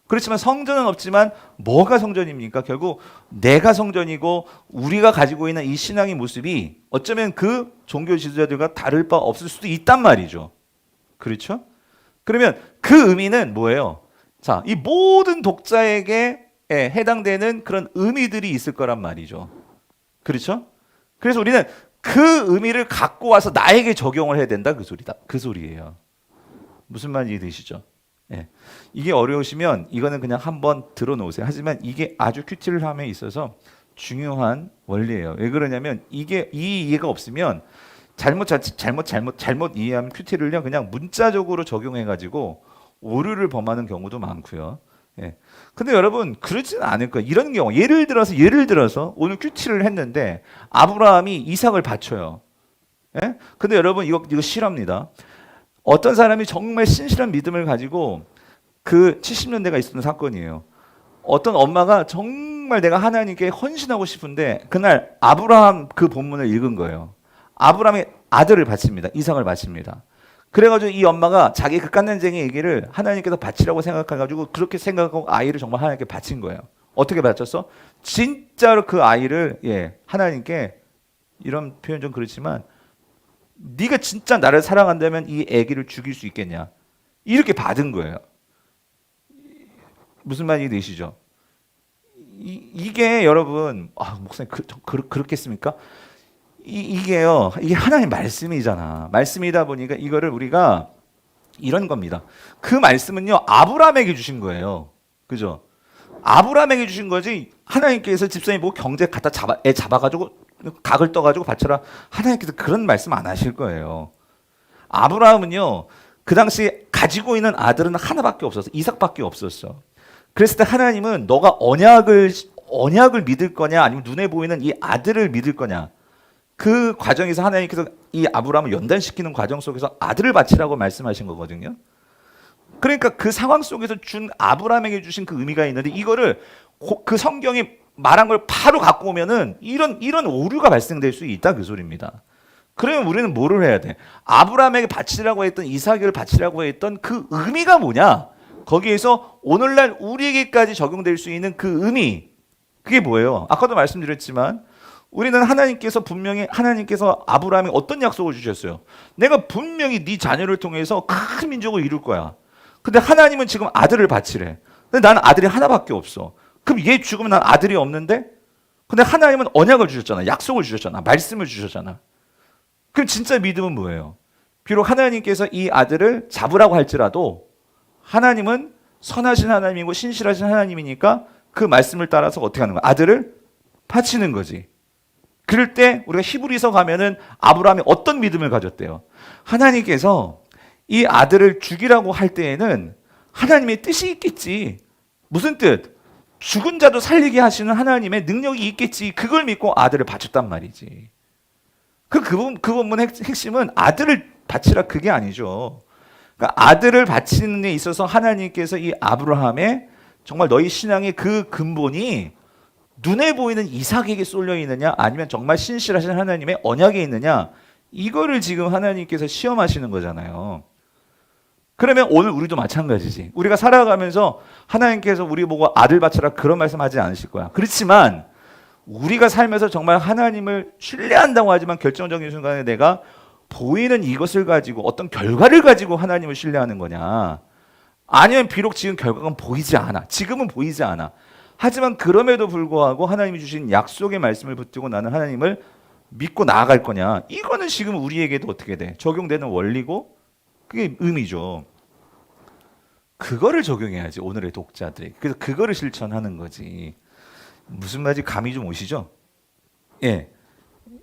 그렇지만 성전은 없지만 뭐가 성전입니까? 결국 내가 성전이고 우리가 가지고 있는 이 신앙의 모습이 어쩌면 그 종교 지도자들과 다를 바 없을 수도 있단 말이죠. 그렇죠? 그러면 그 의미는 뭐예요? 자, 이 모든 독자에게 해당되는 그런 의미들이 있을 거란 말이죠. 그렇죠? 그래서 우리는 그 의미를 갖고 와서 나에게 적용을 해야 된다 그 소리예요. 무슨 말인지 되시죠? 예. 이게 어려우시면 이거는 그냥 한번 들어놓으세요. 하지만 이게 아주 큐티함에 있어서 중요한 원리예요. 왜 그러냐면 이 이해가 없으면 잘못 이해하면 큐티를요 그냥 문자적으로 적용해가지고 오류를 범하는 경우도 많고요. 예. 근데 여러분 그렇지는 않을 거예요. 이런 경우 예를 들어서 오늘 큐티를 했는데 아브라함이 이삭을 바쳐요. 예? 근데 여러분 이거 실합니다. 어떤 사람이 정말 신실한 믿음을 가지고 그 70년대가 있었던 사건이에요. 어떤 엄마가 정말 내가 하나님께 헌신하고 싶은데 그날 아브라함 그 본문을 읽은 거예요. 아브라함의 아들을 바칩니다. 이삭을 바칩니다. 그래가지고 이 엄마가 자기 그 깐난쟁이 얘기를 하나님께서 바치라고 생각해가지고 그렇게 생각하고 아이를 정말 하나님께 바친 거예요. 어떻게 바쳤어? 진짜로 그 아이를 하나님께 이런 표현 좀 그렇지만 네가 진짜 나를 사랑한다면 이 아기를 죽일 수 있겠냐? 이렇게 받은 거예요. 무슨 말인지 되시죠? 이게 여러분 목사님 그렇겠습니까? 이게 하나님 말씀이잖아. 말씀이다 보니까 이거를 우리가 이런 겁니다. 그 말씀은요 아브라함에게 주신 거예요. 그죠? 아브라함에게 주신 거지 하나님께서 집사님 보고 경제 갖다 잡아가지고 각을 떠가지고 바쳐라. 하나님께서 그런 말씀 안 하실 거예요. 아브라함은요 그 당시 가지고 있는 아들은 하나밖에 없었어. 이삭밖에 없었어. 그랬을 때 하나님은 너가 언약을 믿을 거냐 아니면 눈에 보이는 이 아들을 믿을 거냐. 그 과정에서 하나님께서 이 아브라함을 연단시키는 과정 속에서 아들을 바치라고 말씀하신 거거든요. 그러니까 그 상황 속에서 준 아브라함에게 주신 그 의미가 있는데 이거를 그 성경이 말한 걸 바로 갖고 오면은 이런 오류가 발생될 수 있다 그 소리입니다. 그러면 우리는 뭐를 해야 돼? 아브라함에게 바치라고 했던 이삭을 바치라고 했던 그 의미가 뭐냐? 거기에서 오늘날 우리에게까지 적용될 수 있는 그 의미, 그게 뭐예요? 아까도 말씀드렸지만 우리는 하나님께서 아브라함에 어떤 약속을 주셨어요? 내가 분명히 네 자녀를 통해서 큰 민족을 이룰 거야. 근데 하나님은 지금 아들을 바치래. 근데 나는 아들이 하나밖에 없어. 그럼 얘 죽으면 난 아들이 없는데? 근데 하나님은 언약을 주셨잖아. 약속을 주셨잖아. 말씀을 주셨잖아. 그럼 진짜 믿음은 뭐예요? 비록 하나님께서 이 아들을 잡으라고 할지라도 하나님은 선하신 하나님이고 신실하신 하나님이니까 그 말씀을 따라서 어떻게 하는 거야? 아들을 바치는 거지. 그럴 때 우리가 히브리서 가면은 아브라함이 어떤 믿음을 가졌대요? 하나님께서 이 아들을 죽이라고 할 때에는 하나님의 뜻이 있겠지. 무슨 뜻? 죽은 자도 살리게 하시는 하나님의 능력이 있겠지. 그걸 믿고 아들을 바쳤단 말이지. 그 본문의 핵심은 아들을 바치라 그게 아니죠. 그러니까 아들을 바치는 데 있어서 하나님께서 이 아브라함의 정말 너희 신앙의 그 근본이 눈에 보이는 이삭에게 쏠려 있느냐 아니면 정말 신실하신 하나님의 언약에 있느냐 이거를 지금 하나님께서 시험하시는 거잖아요. 그러면 오늘 우리도 마찬가지지. 우리가 살아가면서 하나님께서 우리 보고 아들 바쳐라 그런 말씀하지 않으실 거야. 그렇지만 우리가 살면서 정말 하나님을 신뢰한다고 하지만 결정적인 순간에 내가 보이는 이것을 가지고 어떤 결과를 가지고 하나님을 신뢰하는 거냐 아니면 비록 지금 결과가 보이지 않아. 지금은 보이지 않아. 하지만 그럼에도 불구하고 하나님이 주신 약속의 말씀을 붙들고 나는 하나님을 믿고 나아갈 거냐. 이거는 지금 우리에게도 어떻게 돼? 적용되는 원리고 그게 의미죠. 그거를 적용해야지 오늘의 독자들이. 그래서 그거를 실천하는 거지. 무슨 말인지 감이 좀 오시죠? 예.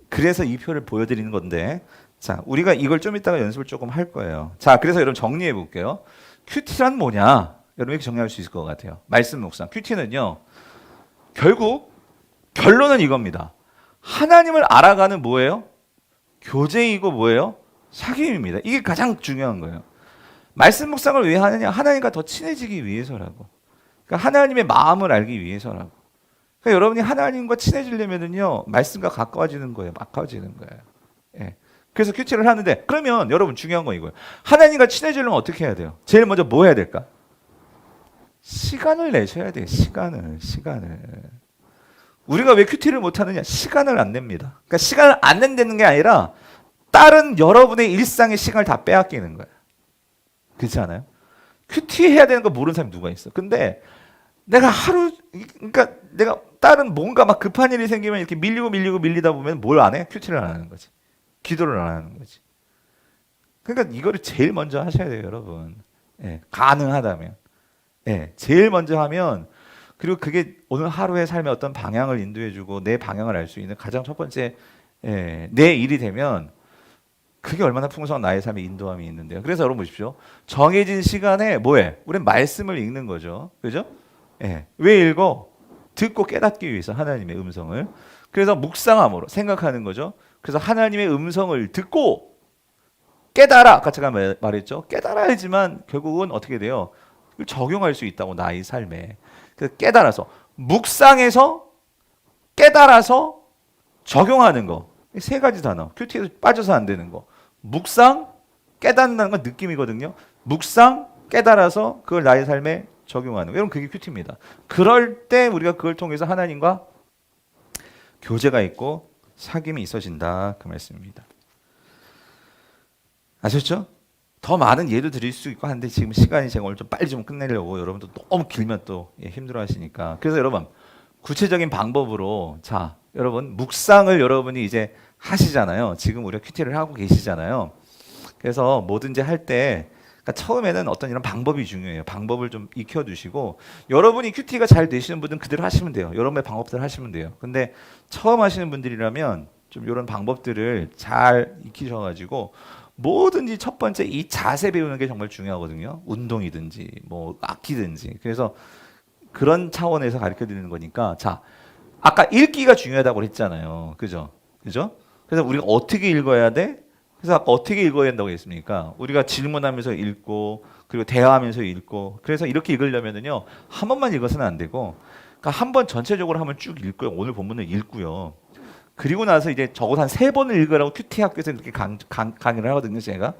그래서 이 표를 보여드리는 건데 자 우리가 이걸 좀 이따가 연습을 조금 할 거예요. 자 그래서 여러분 정리해 볼게요. 큐티란 뭐냐? 여러분 이렇게 정리할 수 있을 것 같아요. 말씀 묵상. 큐티는요. 결국 결론은 이겁니다. 하나님을 알아가는 뭐예요? 교제이고 뭐예요? 사귐입니다. 이게 가장 중요한 거예요. 말씀 묵상을 왜 하느냐? 하나님과 더 친해지기 위해서라고. 그러니까 하나님의 마음을 알기 위해서라고. 그러니까 여러분이 하나님과 친해지려면은요, 말씀과 가까워지는 거예요. 가까워지는 거예요. 예. 그래서 큐티를 하는데, 그러면 여러분 중요한 건 이거예요. 하나님과 친해지려면 어떻게 해야 돼요? 제일 먼저 뭐 해야 될까? 시간을 내셔야 돼요. 시간을. 우리가 왜 큐티를 못 하느냐? 시간을 안 냅니다. 그러니까 시간을 안 낸다는 게 아니라 다른 여러분의 일상의 시간을 다 빼앗기는 거예요. 그렇지 않아요? 큐티 해야 되는 거 모르는 사람이 누가 있어? 근데 내가 그러니까 내가 다른 뭔가 막 급한 일이 생기면 이렇게 밀리다 보면 뭘 안 해? 큐티를 안 하는 거지. 기도를 안 하는 거지. 그러니까 이거를 제일 먼저 하셔야 돼요, 여러분. 예, 가능하다면. 예, 제일 먼저 하면 그리고 그게 오늘 하루의 삶의 어떤 방향을 인도해주고 내 방향을 알 수 있는 가장 첫 번째 내 일이 되면 그게 얼마나 풍성한 나의 삶의 인도함이 있는데요. 그래서 여러분 보십시오. 정해진 시간에 뭐해? 우리는 말씀을 읽는 거죠. 그죠? 예. 왜 읽어? 듣고 깨닫기 위해서 하나님의 음성을. 그래서 묵상함으로 생각하는 거죠. 그래서 하나님의 음성을 듣고 깨달아. 아까 제가 말했죠. 깨달아야지만 결국은 어떻게 돼요? 적용할 수 있다고 나의 삶에. 그래서 깨달아서 묵상해서 깨달아서 적용하는 거. 세 가지 단어. 큐티에서 빠져서 안 되는 거. 묵상, 깨닫는다는 건 느낌이거든요. 묵상, 깨달아서 그걸 나의 삶에 적용하는 거. 여러분 그게 큐티입니다. 그럴 때 우리가 그걸 통해서 하나님과 교제가 있고 사귐이 있어진다. 그 말씀입니다. 아셨죠? 더 많은 예도 드릴 수 있고 한데 지금 시간이 제가 오늘 좀 빨리 좀 끝내려고 여러분도 너무 길면 또 힘들어 하시니까. 그래서 여러분 구체적인 방법으로 자 여러분 묵상을 여러분이 이제 하시잖아요. 지금 우리가 큐티를 하고 계시잖아요. 그래서 뭐든지 할 때 그러니까 처음에는 어떤 이런 방법이 중요해요. 방법을 좀 익혀두시고 여러분이 큐티가 잘 되시는 분들은 그대로 하시면 돼요. 여러분의 방법대로 하시면 돼요. 근데 처음 하시는 분들이라면 좀 이런 방법들을 잘 익히셔가지고 뭐든지 첫 번째 이 자세 배우는 게 정말 중요하거든요. 운동이든지 뭐 악기든지. 그래서 그런 차원에서 가르쳐 드리는 거니까 자 아까 읽기가 중요하다고 했잖아요. 그죠? 그래서 우리가 어떻게 읽어야 돼? 그래서 아까 어떻게 읽어야 한다고 했습니까? 우리가 질문하면서 읽고 그리고 대화하면서 읽고 그래서 이렇게 읽으려면은요 한 번만 읽어서는 안 되고 그러니까 한 번 전체적으로 한번 쭉 읽고요. 오늘 본문을 읽고요. 그리고 나서 이제 적어도 한 3번을 읽으라고 큐티 학교에서 이렇게 강의를 하거든요, 제가.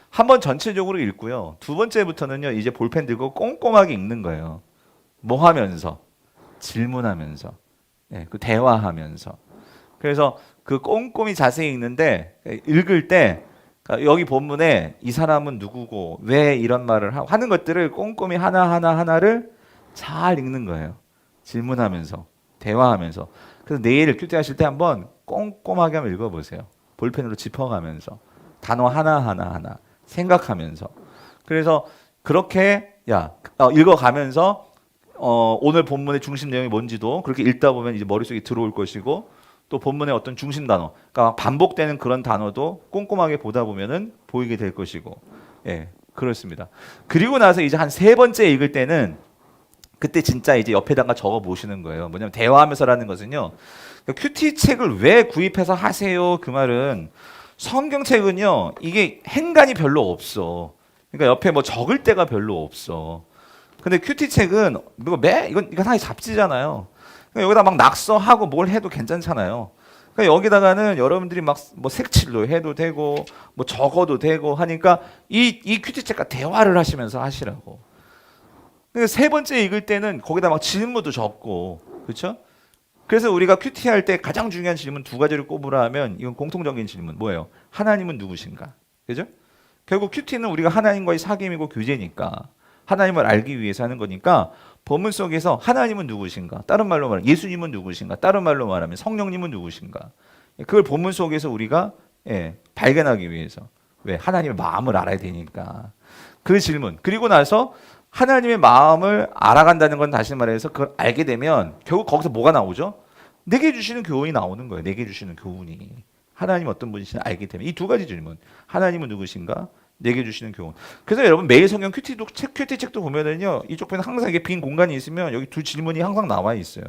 한 번 전체적으로 읽고요. 두 번째부터는요, 이제 볼펜 들고 꼼꼼하게 읽는 거예요. 뭐 하면서? 질문하면서. 예, 그 대화하면서. 그래서 그 꼼꼼히 자세히 읽는데, 읽을 때, 그러니까 여기 본문에 이 사람은 누구고, 왜 이런 말을 하는 것들을 꼼꼼히 하나를 잘 읽는 거예요. 질문하면서, 대화하면서. 그래서 내일 큐티 하실 때 한번 꼼꼼하게 한번 읽어보세요. 볼펜으로 짚어가면서. 단어 하나 생각하면서. 그래서 그렇게 읽어가면서 오늘 본문의 중심 내용이 뭔지도 그렇게 읽다 보면 이제 머릿속에 들어올 것이고, 또 본문의 어떤 중심 단어, 그러니까 반복되는 그런 단어도 꼼꼼하게 보다 보면은 보이게 될 것이고, 예, 그렇습니다. 그리고 나서 이제 한 3번째 읽을 때는 그때 진짜 이제 옆에다가 적어 보시는 거예요. 뭐냐면 대화하면서라는 것은요, 그러니까 큐티 책을 왜 구입해서 하세요? 그 말은 성경책은요, 이게 행간이 별로 없어. 그러니까 옆에 뭐 적을 데가 별로 없어. 근데 큐티 책은 이건 하나의 잡지잖아요. 그러니까 여기다 막 낙서하고 뭘 해도 괜찮잖아요. 그러니까 여기다가는 여러분들이 막 뭐 색칠로 해도 되고 뭐 적어도 되고 하니까 이 큐티 책과 대화를 하시면서 하시라고. 그러니까 3번째 읽을 때는 거기다 막 질문도 적고, 그렇죠? 그래서 우리가 큐티 할 때 가장 중요한 질문 2가지를 꼽으라 하면 이건 공통적인 질문 뭐예요? 하나님은 누구신가? 그죠? 결국 큐티는 우리가 하나님과의 사귐이고 교제니까 하나님을 알기 위해서 하는 거니까 본문 속에서 하나님은 누구신가? 다른 말로 말하면 예수님은 누구신가? 다른 말로 말하면 성령님은 누구신가? 그걸 본문 속에서 우리가 발견하기 위해서. 왜? 하나님의 마음을 알아야 되니까. 그 질문. 그리고 나서 하나님의 마음을 알아간다는 건 다시 말해서 그걸 알게 되면 결국 거기서 뭐가 나오죠? 내게 주시는 교훈이 나오는 거예요. 내게 주시는 교훈이. 하나님 어떤 분이신지 알게 되면 이 2가지 질문. 하나님은 누구신가? 내게 주시는 교훈. 그래서 여러분 매일 성경 큐티 책도 보면은요, 이쪽 편에 항상 이게 빈 공간이 있으면 여기 2 질문이 항상 나와 있어요.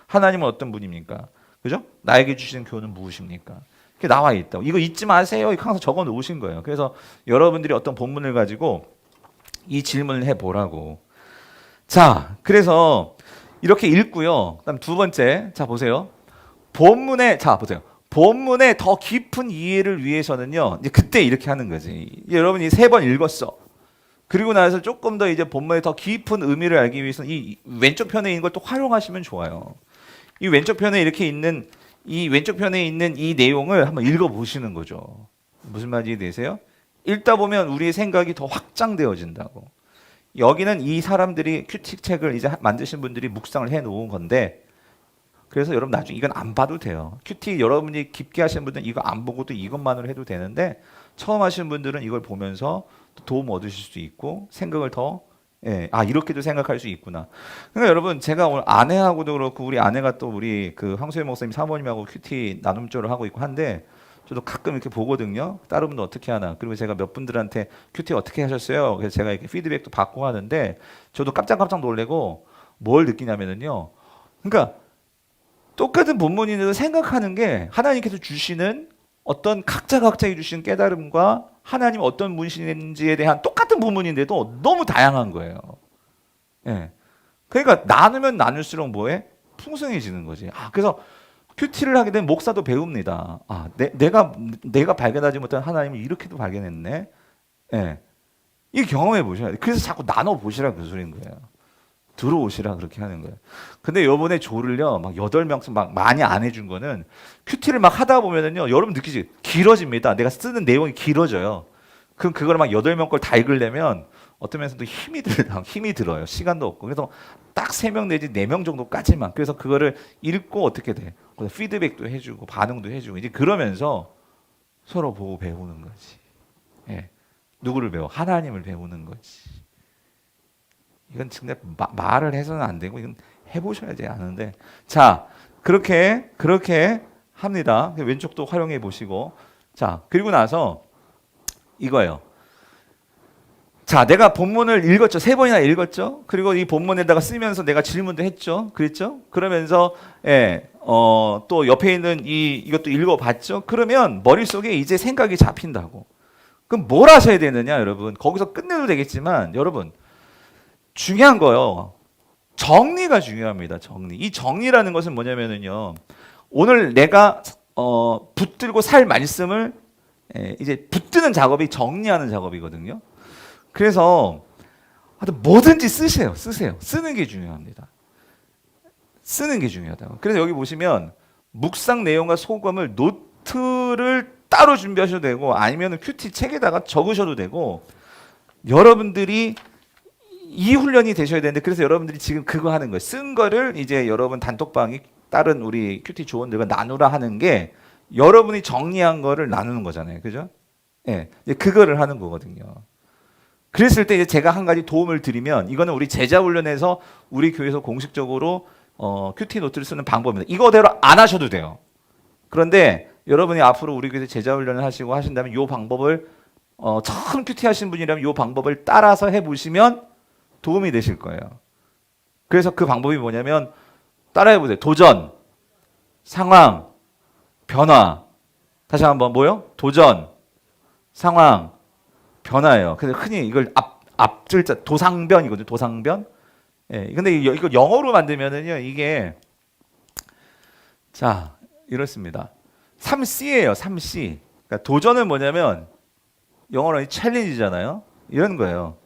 하나님은 어떤 분입니까? 그죠? 나에게 주시는 교훈은 무엇입니까? 이렇게 나와 있다고. 이거 잊지 마세요. 이거 항상 적어 놓으신 거예요. 그래서 여러분들이 어떤 본문을 가지고 이 질문을 해보라고. 자, 그래서 이렇게 읽고요. 그다음 2번째, 자 보세요. 본문의 더 깊은 이해를 위해서는요, 이제 그때 이렇게 하는 거지. 여러분이 3번 읽었어. 그리고 나서 조금 더 이제 본문의 더 깊은 의미를 알기 위해서는 이 왼쪽 편에 있는 걸 또 활용하시면 좋아요. 이 왼쪽 편에 있는 이 내용을 한번 읽어보시는 거죠. 무슨 말인지 이해되세요? 읽다 보면 우리의 생각이 더 확장되어진다고. 여기는 이 사람들이 큐티 책을 이제 만드신 분들이 묵상을 해 놓은 건데, 그래서 여러분 나중에 이건 안 봐도 돼요. 큐티 여러분이 깊게 하시는 분들은 이거 안 보고도 이것만으로 해도 되는데, 처음 하시는 분들은 이걸 보면서 도움 얻으실 수 있고 생각을 더 이렇게도 생각할 수 있구나. 그러니까 여러분 제가 오늘 아내하고도 그렇고 우리 아내가 또 우리 그 황소희 목사님 사모님하고 큐티 나눔조를 하고 있고 한데, 저도 가끔 이렇게 보거든요. 다른 분도 어떻게 하나. 그리고 제가 몇 분들한테 큐티 어떻게 하셨어요? 그래서 제가 이렇게 피드백도 받고 하는데, 저도 깜짝 놀래고 뭘 느끼냐면은요. 그러니까 똑같은 본문인데도 생각하는 게 하나님께서 주시는 어떤 각자에 주시는 깨달음과 하나님 어떤 분이신지에 대한 똑같은 본문인데도 너무 다양한 거예요. 예. 그러니까 나누면 나눌수록 뭐해? 풍성해지는 거지. 그래서 큐티를 하게 되면 목사도 배웁니다. 내가 발견하지 못한 하나님을 이렇게도 발견했네. 예. 이 경험해 보셔야 돼. 그래서 자꾸 나눠 보시라 그 소리인 거예요. 들어오시라 그렇게 하는 거예요. 근데 요번에 조를요, 막 8명 막 많이 안 해준 거는 큐티를 막 하다 보면은요, 여러분 느끼지? 길어집니다. 내가 쓰는 내용이 길어져요. 그럼 그걸 막 8명 걸 다 읽으려면 어떤 면에서도 힘이 들어요. 시간도 없고. 그래서 딱 3명 내지 4명 정도까지만. 그래서 그거를 읽고 어떻게 돼? 피드백도 해주고 반응도 해주고 이제 그러면서 서로 보고 배우는 거지. 예. 누구를 배워? 하나님을 배우는 거지. 이건 진짜 말을 해서는 안 되고 이건 해보셔야지 아는데. 자, 그렇게 합니다. 왼쪽도 활용해 보시고. 자, 그리고 나서 이거예요. 자, 내가 본문을 읽었죠. 3번이나 읽었죠. 그리고 이 본문에다가 쓰면서 내가 질문도 했죠. 그랬죠? 그러면서 또 옆에 있는 이것도 읽어봤죠. 그러면 머릿속에 이제 생각이 잡힌다고. 그럼 뭘 하셔야 되느냐, 여러분? 거기서 끝내도 되겠지만, 여러분 중요한 거요. 정리가 중요합니다. 정리. 이 정리라는 것은 뭐냐면은요. 오늘 내가 붙들고 살 말씀을 이제 붙드는 작업이 정리하는 작업이거든요. 그래서 하여튼 뭐든지 쓰세요. 쓰는 게 중요합니다. 쓰는 게 중요하다고. 그래서 여기 보시면 묵상 내용과 소감을 노트를 따로 준비하셔도 되고 아니면 큐티 책에다가 적으셔도 되고 여러분들이 이 훈련이 되셔야 되는데 그래서 여러분들이 지금 그거 하는 거예요. 쓴 거를 이제 여러분 단톡방이 다른 우리 큐티 조원들과 나누라 하는 게 여러분이 정리한 거를 나누는 거잖아요. 그죠? 예. 이제 그거를 하는 거거든요. 그랬을 때 이제 제가 한 가지 도움을 드리면 이거는 우리 제자 훈련에서 우리 교회에서 공식적으로 큐티 노트를 쓰는 방법입니다. 이거대로 안 하셔도 돼요. 그런데 여러분이 앞으로 우리 교회에서 제자 훈련을 하시고 하신다면 이 방법을 처음 큐티 하신 분이라면 이 방법을 따라서 해보시면 도움이 되실 거예요. 그래서 그 방법이 뭐냐면 따라해보세요. 도전, 상황, 변화. 다시 한번 뭐요? 도전, 상황, 변화예요. 그래서 흔히 이걸 앞줄자 도상변이거든요. 도상변. 예. 근데 이거 영어로 만들면은요. 이게 자, 이렇습니다. 3C예요. 3C. 그러니까 도전은 뭐냐면 영어로 챌린지잖아요. 이런 거예요.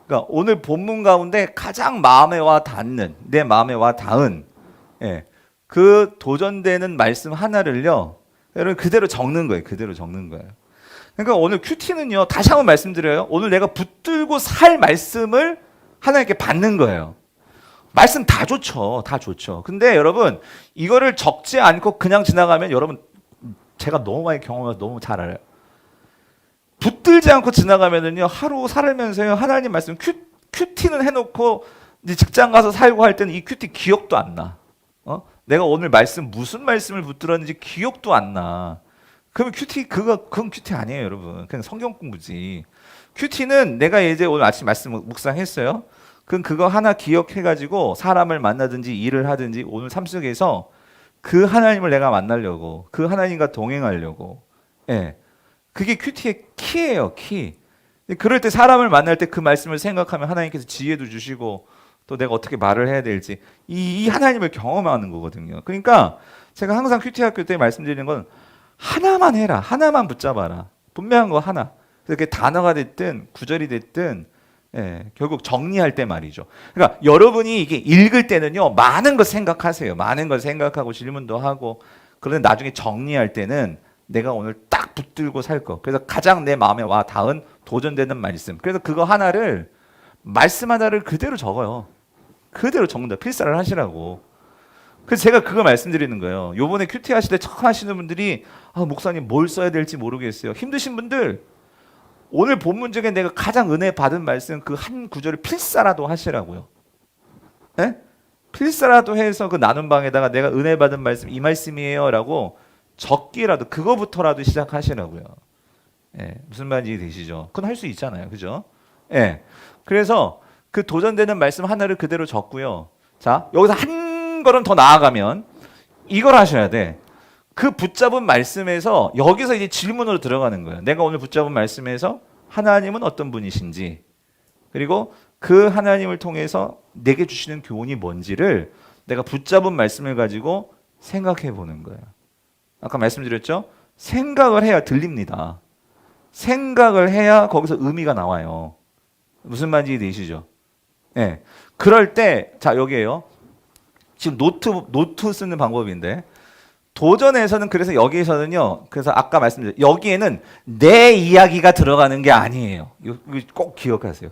그러니까 오늘 본문 가운데 가장 마음에 와 닿는 내 마음에 와 닿은 그 도전되는 말씀 하나를요. 여러분 그대로 적는 거예요. 그대로 적는 거예요. 그러니까 오늘 큐티는요. 다시 한번 말씀드려요. 오늘 내가 붙들고 살 말씀을 하나님께 받는 거예요. 말씀 다 좋죠. 다 좋죠. 근데 여러분 이거를 적지 않고 그냥 지나가면 여러분 제가 너무 많이 경험해서 너무 잘 알아요. 붙들지 않고 지나가면은요. 하루 살면서요. 하나님 말씀 큐티는 해놓고 이제 직장 가서 살고 할 때는 이 큐티 기억도 안 나. 내가 오늘 무슨 말씀을 붙들었는지 기억도 안 나. 그러면 그건 큐티 아니에요, 여러분. 그냥 성경 공부지. 큐티는 내가 이제 오늘 아침 말씀 묵상했어요. 그럼 그거 하나 기억해가지고 사람을 만나든지 일을 하든지 오늘 삶 속에서 그 하나님을 내가 만나려고, 그 하나님과 동행하려고. 예. 그게 큐티의 키예요, 키. 그럴 때 사람을 만날 때 그 말씀을 생각하면 하나님께서 지혜도 주시고 또 내가 어떻게 말을 해야 될지 이 하나님을 경험하는 거거든요. 그러니까 제가 항상 큐티 학교 때 말씀드리는 건 하나만 해라. 하나만 붙잡아라. 분명한 거 하나. 그렇게 단어가 됐든 구절이 됐든 결국 정리할 때 말이죠. 그러니까 여러분이 이게 읽을 때는요. 많은 거 생각하세요. 많은 걸 생각하고 질문도 하고 그런데 나중에 정리할 때는 내가 오늘 딱 붙들고 살 거. 그래서 가장 내 마음에 와 닿은 도전되는 말씀. 그래서 그거 하나를 말씀 하나를 그대로 적어요. 그대로 적는다. 필사를 하시라고. 그래서 제가 그거 말씀드리는 거예요. 요번에 큐티 하실 때 처음 하시는 분들이 목사님 뭘 써야 될지 모르겠어요. 힘드신 분들 오늘 본문 중에 내가 가장 은혜 받은 말씀 그 한 구절을 필사라도 하시라고요. 네? 필사라도 해서 그 나눔 방에다가 내가 은혜 받은 말씀 이 말씀이에요라고 적기라도 그거부터라도 시작하시라고요. 무슨 말인지 되시죠? 그건 할 수 있잖아요. 그죠? 그래서 그 도전되는 말씀 하나를 그대로 적고요. 자, 여기서 한 걸음 더 나아가면 이걸 하셔야 돼. 그 붙잡은 말씀에서 여기서 이제 질문으로 들어가는 거예요. 내가 오늘 붙잡은 말씀에서 하나님은 어떤 분이신지 그리고 그 하나님을 통해서 내게 주시는 교훈이 뭔지를 내가 붙잡은 말씀을 가지고 생각해 보는 거예요. 아까 말씀드렸죠? 생각을 해야 들립니다. 생각을 해야 거기서 의미가 나와요. 무슨 말인지 되시죠? 그럴 때, 자, 여기에요. 지금 노트 쓰는 방법인데, 도전에서는 그래서 여기에서는요, 그래서 아까 말씀드렸죠. 여기에는 내 이야기가 들어가는 게 아니에요. 이거 꼭 기억하세요.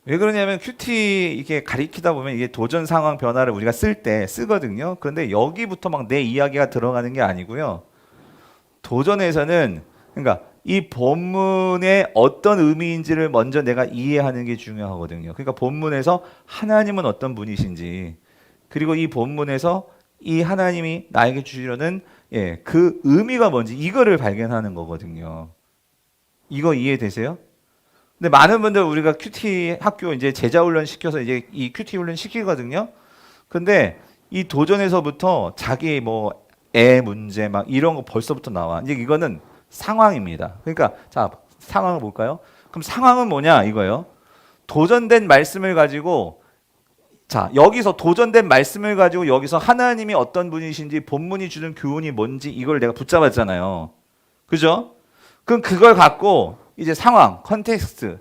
왜 그러냐면 큐티 이게 가리키다 보면 이게 도전 상황 변화를 우리가 쓸 때 쓰거든요. 그런데 여기부터 막 내 이야기가 들어가는 게 아니고요. 도전에서는 그러니까 이 본문의 어떤 의미인지를 먼저 내가 이해하는 게 중요하거든요. 그러니까 본문에서 하나님은 어떤 분이신지 그리고 이 본문에서 이 하나님이 나에게 주시려는 그 의미가 뭔지 이거를 발견하는 거거든요. 이거 이해되세요? 근데 많은 분들 우리가 큐티 학교 이제 제자 훈련 시켜서 이제 이 큐티 훈련 시키거든요. 근데 이 도전에서부터 자기 뭐 애 문제 막 이런 거 벌써부터 나와. 이제 이거는 상황입니다. 그러니까 자, 상황을 볼까요? 그럼 상황은 뭐냐 이거예요. 도전된 말씀을 가지고 자, 여기서 도전된 말씀을 가지고 여기서 하나님이 어떤 분이신지 본문이 주는 교훈이 뭔지 이걸 내가 붙잡았잖아요. 그죠? 그럼 그걸 갖고 이제 상황, 컨텍스트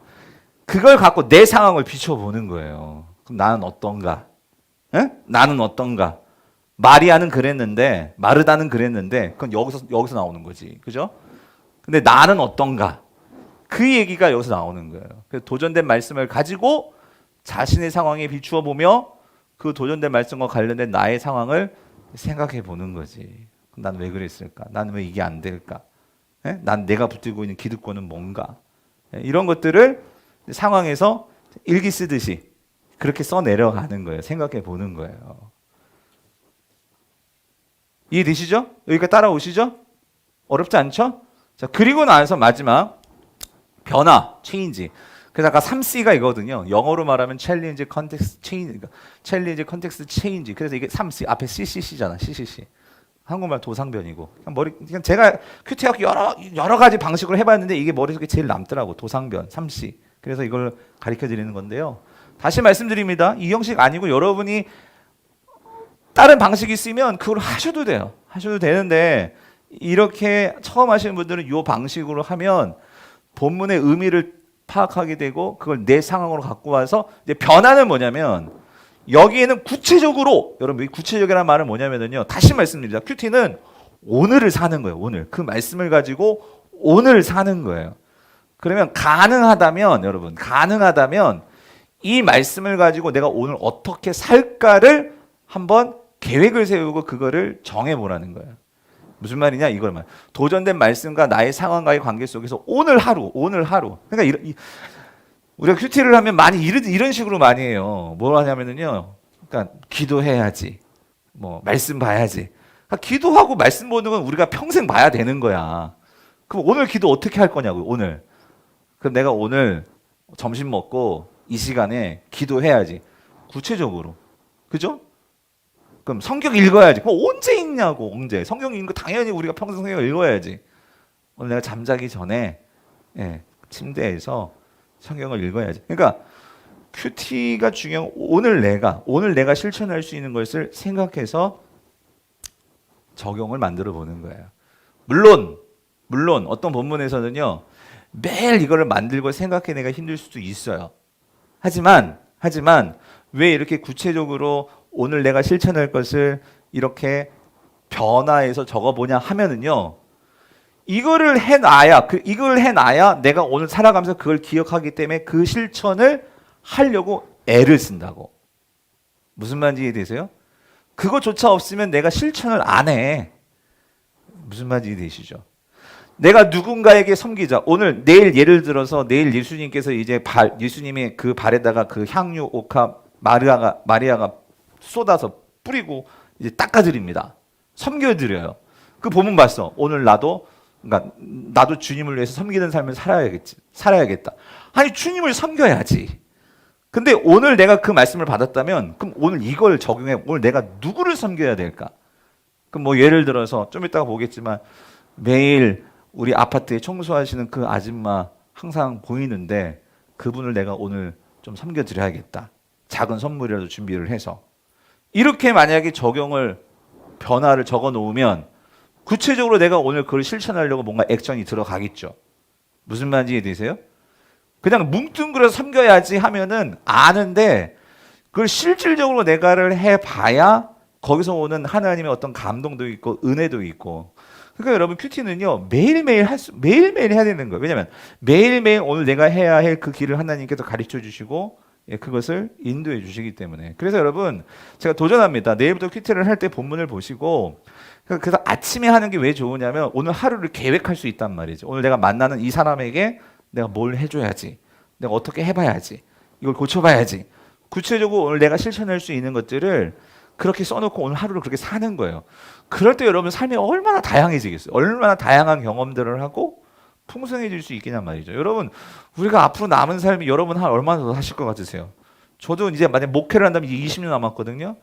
그걸 갖고 내 상황을 비춰보는 거예요. 그럼 나는 어떤가? 에? 나는 어떤가? 마리아는 그랬는데 마르다는 그랬는데 그건 여기서 나오는 거지. 그죠? 근데 나는 어떤가? 그 얘기가 여기서 나오는 거예요. 그래서 도전된 말씀을 가지고 자신의 상황에 비추어 보며 그 도전된 말씀과 관련된 나의 상황을 생각해 보는 거지. 난 왜 그랬을까? 난 왜 이게 안 될까? 에? 난 내가 붙들고 있는 기득권은 뭔가? 이런 것들을 상황에서 일기 쓰듯이 그렇게 써 내려가는 거예요. 생각해 보는 거예요. 이해되시죠? 여기까지 따라오시죠? 어렵지 않죠? 자, 그리고 나서 마지막 변화, 체인지. 그래서 아까 3C가 이거거든요. 영어로 말하면 챌린지, 컨텍스트, 체인지. 챌린지, 컨텍스트, 체인지. 그래서 이게 3C 앞에 CCC잖아. CCC. 한국말 도상변이고. 그냥 제가 큐티학 여러 가지 방식으로 해봤는데 이게 머릿속에 제일 남더라고. 도상변, 3C. 그래서 이걸 가르쳐 드리는 건데요. 다시 말씀드립니다. 이 형식 아니고 여러분이 다른 방식이 있으면 그걸 하셔도 돼요. 하셔도 되는데 이렇게 처음 하시는 분들은 이 방식으로 하면 본문의 의미를 파악하게 되고 그걸 내 상황으로 갖고 와서 이제 변화는 뭐냐면 여기에는 구체적으로 여러분 이 구체적이라는 말은 뭐냐면요. 다시 말씀드립니다. 큐티는 오늘을 사는 거예요. 오늘. 그 말씀을 가지고 오늘 사는 거예요. 그러면 가능하다면 여러분 가능하다면 이 말씀을 가지고 내가 오늘 어떻게 살까를 한번 계획을 세우고 그거를 정해보라는 거예요. 무슨 말이냐 이걸 말. 도전된 말씀과 나의 상황과의 관계 속에서 오늘 하루. 그러니까 우리가 큐티를 하면 많이 이런 식으로 많이 해요. 뭘 하냐면은요. 그러니까 기도해야지. 뭐 말씀 봐야지. 그러니까 기도하고 말씀 보는 건 우리가 평생 봐야 되는 거야. 그럼 오늘 기도 어떻게 할 거냐고요. 오늘. 그럼 내가 오늘 점심 먹고 이 시간에 기도해야지. 구체적으로. 그죠? 그럼 성경 읽어야지. 그럼 언제 읽냐고. 언제. 성경 읽는 거 당연히 우리가 평생 성경 읽어야지. 오늘 내가 잠자기 전에 침대에서 성경을 읽어야지. 그러니까 큐티가 중요한 오늘 내가 실천할 수 있는 것을 생각해서 적용을 만들어 보는 거예요. 물론 어떤 본문에서는요. 매일 이거를 만들고 생각해 내가 힘들 수도 있어요. 하지만 왜 이렇게 구체적으로 오늘 내가 실천할 것을 이렇게 변화해서 적어보냐 하면은요. 이걸 해놔야 내가 오늘 살아가면서 그걸 기억하기 때문에 그 실천을 하려고 애를 쓴다고. 무슨 말인지 이해되세요? 그거조차 없으면 내가 실천을 안 해. 무슨 말인지 이해되시죠? 내가 누군가에게 섬기자. 내일 예를 들어서 내일 예수님께서 이제 예수님의 그 발에다가 그 향유 옥합 마리아가 쏟아서 뿌리고 이제 닦아드립니다. 섬겨드려요. 그 본문 봤어. 오늘 나도 주님을 위해서 섬기는 삶을 살아야겠다. 아니 주님을 섬겨야지. 근데 오늘 내가 그 말씀을 받았다면 그럼 오늘 이걸 적용해. 오늘 내가 누구를 섬겨야 될까? 그럼 뭐 예를 들어서 좀 이따가 보겠지만 매일 우리 아파트에 청소하시는 그 아줌마 항상 보이는데 그분을 내가 오늘 좀 섬겨드려야겠다. 작은 선물이라도 준비를 해서. 이렇게 만약에 변화를 적어 놓으면 구체적으로 내가 오늘 그걸 실천하려고 뭔가 액션이 들어가겠죠. 무슨 말인지 이해되세요? 그냥 뭉뚱그려서 섬겨야지 하면은 아는데 그걸 실질적으로 내가를 해봐야 거기서 오는 하나님의 어떤 감동도 있고 은혜도 있고. 그러니까 여러분 큐티는요 매일매일 해야 되는 거예요. 왜냐하면 매일매일 오늘 내가 해야 할 그 길을 하나님께서 가르쳐 주시고 그것을 인도해 주시기 때문에. 그래서 여러분 제가 도전합니다. 내일부터 큐티를 할 때 본문을 보시고 그래서 아침에 하는 게 왜 좋으냐면 오늘 하루를 계획할 수 있단 말이죠. 오늘 내가 만나는 이 사람에게 내가 뭘 해줘야지. 내가 어떻게 해봐야지. 이걸 고쳐봐야지. 구체적으로 오늘 내가 실천할 수 있는 것들을 그렇게 써놓고 오늘 하루를 그렇게 사는 거예요. 그럴 때 여러분 삶이 얼마나 다양해지겠어요. 얼마나 다양한 경험들을 하고 풍성해질 수 있겠냔 말이죠. 여러분 우리가 앞으로 남은 삶이 여러분 얼마나 더 하실 것 같으세요? 저도 이제 만약 목회를 한다면 20년 남았거든요.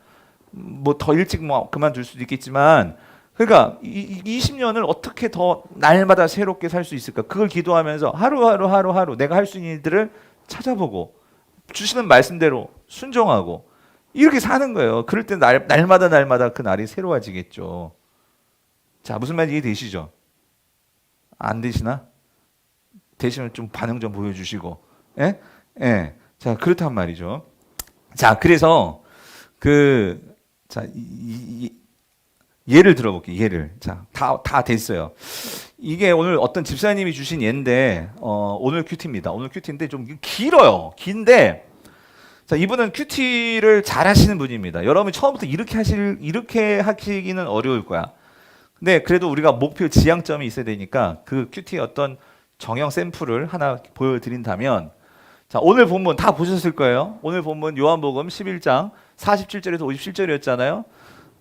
뭐 더 일찍 그만둘 수도 있겠지만 그러니까 20년을 어떻게 더 날마다 새롭게 살 수 있을까? 그걸 기도하면서 하루하루 내가 할 수 있는 일들을 찾아보고 주시는 말씀대로 순종하고 이렇게 사는 거예요. 그럴 때 날마다 그 날이 새로워지겠죠. 자, 무슨 말인지 이해되시죠? 안 되시나? 되시면 좀 반응 좀 보여주시고. 예? 예. 자, 그렇단 말이죠. 자, 그래서 자, 예를 들어볼게요. 예를. 자, 다 됐어요. 이게 오늘 어떤 집사님이 주신 예인데, 오늘 큐티입니다. 오늘 큐티인데 좀 길어요. 긴데, 자, 이분은 큐티를 잘 하시는 분입니다. 여러분 처음부터 이렇게 하시기는 어려울 거야. 근데 그래도 우리가 목표 지향점이 있어야 되니까 그 큐티의 어떤 정형 샘플을 하나 보여드린다면, 자, 오늘 본문 다 보셨을 거예요. 오늘 본문 요한복음 11장 47절에서 57절이었잖아요.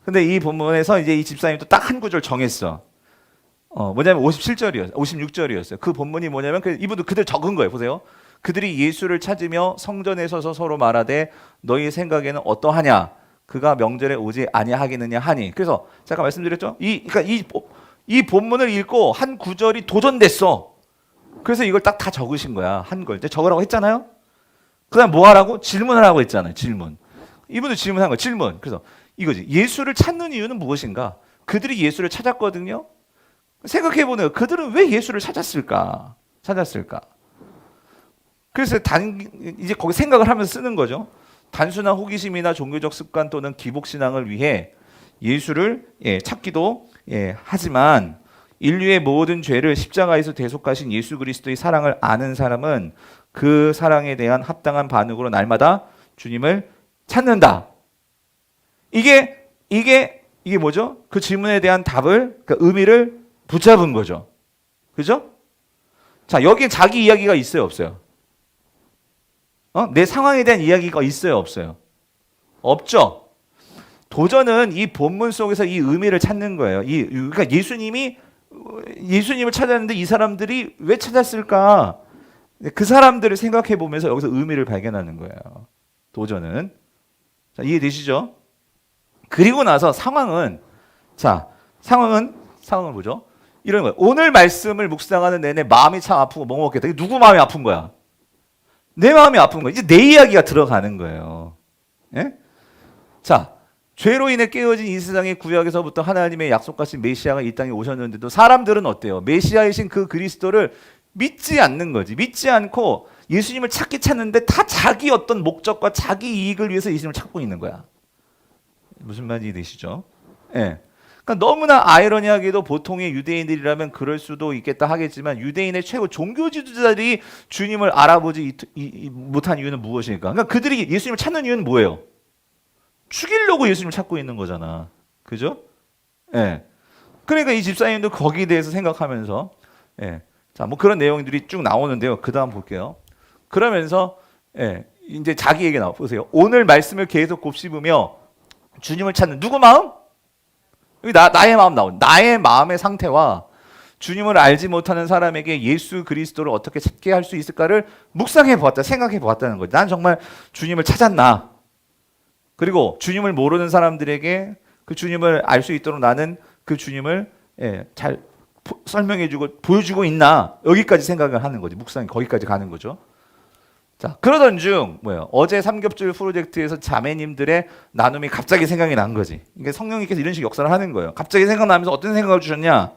근데 이 본문에서 이제 이 집사님도 딱 한 구절 정했어. 뭐냐면 56절이었어요. 그 본문이 뭐냐면 이분도 그대로 적은 거예요. 보세요. 그들이 예수를 찾으며 성전에 서서 서로 말하되 너희 생각에는 어떠하냐? 그가 명절에 오지 아니하겠느냐 하니. 그래서 제가 말씀드렸죠. 그러니까 이 본문을 읽고 한 구절이 도전됐어. 그래서 이걸 딱 다 적으신 거야. 한 걸. 적으라고 했잖아요. 그다음 뭐 하라고? 질문을 하고 했잖아요. 질문. 이분도 질문한 거예요. 질문. 그래서 이거지. 예수를 찾는 이유는 무엇인가? 그들이 예수를 찾았거든요. 생각해 보네요. 그들은 왜 예수를 찾았을까? 그래서 이제 거기 생각을 하면서 쓰는 거죠. 단순한 호기심이나 종교적 습관 또는 기복 신앙을 위해 예수를 찾기도 하지만 인류의 모든 죄를 십자가에서 대속하신 예수 그리스도의 사랑을 아는 사람은 그 사랑에 대한 합당한 반응으로 날마다 주님을 찾는다. 이게 뭐죠? 그 질문에 대한 답을, 그 의미를 붙잡은 거죠. 그죠? 자, 여기에 자기 이야기가 있어요, 없어요? 내 상황에 대한 이야기가 있어요, 없어요? 없죠? 도전은 이 본문 속에서 이 의미를 찾는 거예요. 그러니까 예수님을 찾았는데 이 사람들이 왜 찾았을까? 그 사람들을 생각해 보면서 여기서 의미를 발견하는 거예요. 도전은. 자, 이해되시죠? 그리고 나서 상황은 뭐죠? 이런 거예요. 오늘 말씀을 묵상하는 내내 마음이 참 아프고 먹먹겠다. 이게 누구 마음이 아픈 거야? 내 마음이 아픈 거야. 이제 내 이야기가 들어가는 거예요. 예? 자, 죄로 인해 깨어진 이 세상의 구약에서부터 하나님의 약속하신 메시아가 이 땅에 오셨는데도 사람들은 어때요? 메시아이신 그 그리스도를 믿지 않는 거지. 믿지 않고 예수님을 찾는데 다 자기 어떤 목적과 자기 이익을 위해서 예수님을 찾고 있는 거야. 무슨 말인지 되시죠? 예. 그러니까 너무나 아이러니하게도 보통의 유대인들이라면 그럴 수도 있겠다 하겠지만 유대인의 최고 종교 지도자들이 주님을 알아보지 못한 이유는 무엇일까? 그러니까 그들이 예수님을 찾는 이유는 뭐예요? 죽이려고 예수님을 찾고 있는 거잖아. 그죠? 예. 그러니까 이 집사님도 거기에 대해서 생각하면서 자, 뭐 그런 내용들이 쭉 나오는데요. 그 다음 볼게요. 그러면서 이제 자기 얘기 나와 보세요. 오늘 말씀을 계속 곱씹으며 주님을 찾는 누구 마음? 여기 나의 마음 나온 나의 마음의 상태와 주님을 알지 못하는 사람에게 예수 그리스도를 어떻게 찾게 할 수 있을까를 묵상해 보았다, 생각해 보았다는 거지. 난 정말 주님을 찾았나? 그리고 주님을 모르는 사람들에게 그 주님을 알 수 있도록 나는 그 주님을 잘 설명해주고 보여주고 있나? 여기까지 생각을 하는 거지. 묵상이 거기까지 가는 거죠. 자, 그러던 중 뭐예요? 어제 삼겹줄 프로젝트에서 자매님들의 나눔이 갑자기 생각이 난 거지. 그러니까 성령님께서 이런 식의 역사를 하는 거예요. 갑자기 생각나면서 어떤 생각을 주셨냐?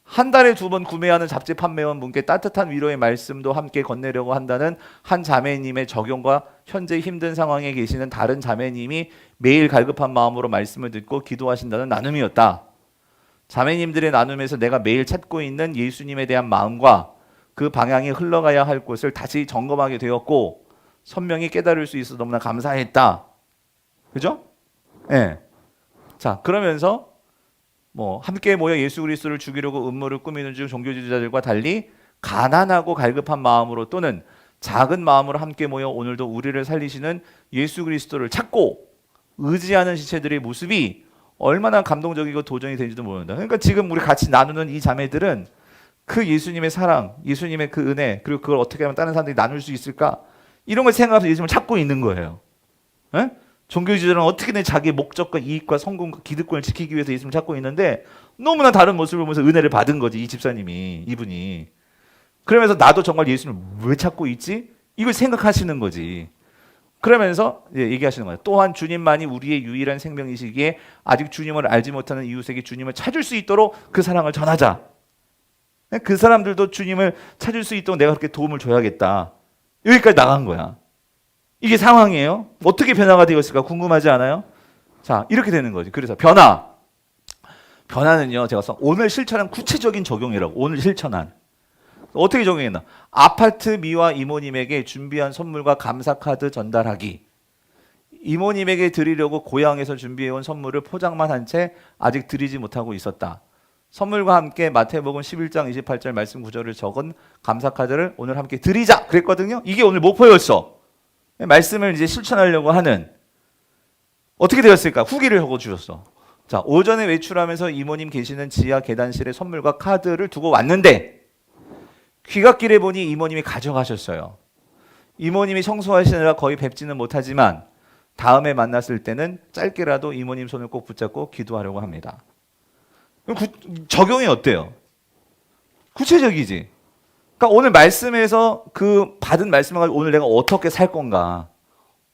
한 달에 2번 구매하는 잡지 판매원 분께 따뜻한 위로의 말씀도 함께 건네려고 한다는 한 자매님의 적용과 현재 힘든 상황에 계시는 다른 자매님이 매일 갈급한 마음으로 말씀을 듣고 기도하신다는 나눔이었다. 자매님들의 나눔에서 내가 매일 찾고 있는 예수님에 대한 마음과 그 방향이 흘러가야 할 곳을 다시 점검하게 되었고 선명히 깨달을 수 있어 너무나 감사했다. 그죠? 예. 자, 그러면서 뭐 함께 모여 예수 그리스도를 죽이려고 음모를 꾸미는 중 종교 지도자들과 달리 가난하고 갈급한 마음으로 또는 작은 마음으로 함께 모여 오늘도 우리를 살리시는 예수 그리스도를 찾고 의지하는 지체들의 모습이 얼마나 감동적이고 도전이 되는지도 모른다. 그러니까 지금 우리 같이 나누는 이 자매들은 그 예수님의 사랑, 예수님의 그 은혜, 그리고 그걸 어떻게 하면 다른 사람들이 나눌 수 있을까? 이런 걸 생각해서 예수님을 찾고 있는 거예요. 에? 종교지도자는 어떻게든 자기 목적과 이익과 성공과 기득권을 지키기 위해서 예수님을 찾고 있는데 너무나 다른 모습을 보면서 은혜를 받은 거지, 이 집사님이, 이분이. 그러면서 나도 정말 예수님을 왜 찾고 있지? 이걸 생각하시는 거지. 그러면서 얘기하시는 거예요. 또한 주님만이 우리의 유일한 생명이시기에 아직 주님을 알지 못하는 이웃에게 주님을 찾을 수 있도록 그 사랑을 전하자. 그 사람들도 주님을 찾을 수 있도록 내가 그렇게 도움을 줘야겠다. 여기까지 나간 거야. 이게 상황이에요. 어떻게 변화가 되었을까 궁금하지 않아요? 자, 이렇게 되는 거지. 그래서 변화는요, 제가 오늘 실천한 구체적인 적용이라고. 오늘 실천한. 어떻게 적용했나? 아파트 미화 이모님에게 준비한 선물과 감사 카드 전달하기. 이모님에게 드리려고 고향에서 준비해온 선물을 포장만 한 채 아직 드리지 못하고 있었다. 선물과 함께 마태복음 11장 28절 말씀 구절을 적은 감사 카드를 오늘 함께 드리자 그랬거든요. 이게 오늘 목표였어. 말씀을 이제 실천하려고 하는. 어떻게 되었을까? 후기를 적어주셨어. 자, 오전에 외출하면서 이모님 계시는 지하 계단실에 선물과 카드를 두고 왔는데 귀갓길에 보니 이모님이 가져가셨어요. 이모님이 청소하시느라 거의 뵙지는 못하지만 다음에 만났을 때는 짧게라도 이모님 손을 꼭 붙잡고 기도하려고 합니다. 적용이 어때요? 구체적이지? 그러니까 오늘 말씀에서 그 받은 말씀을 가지고 오늘 내가 어떻게 살 건가?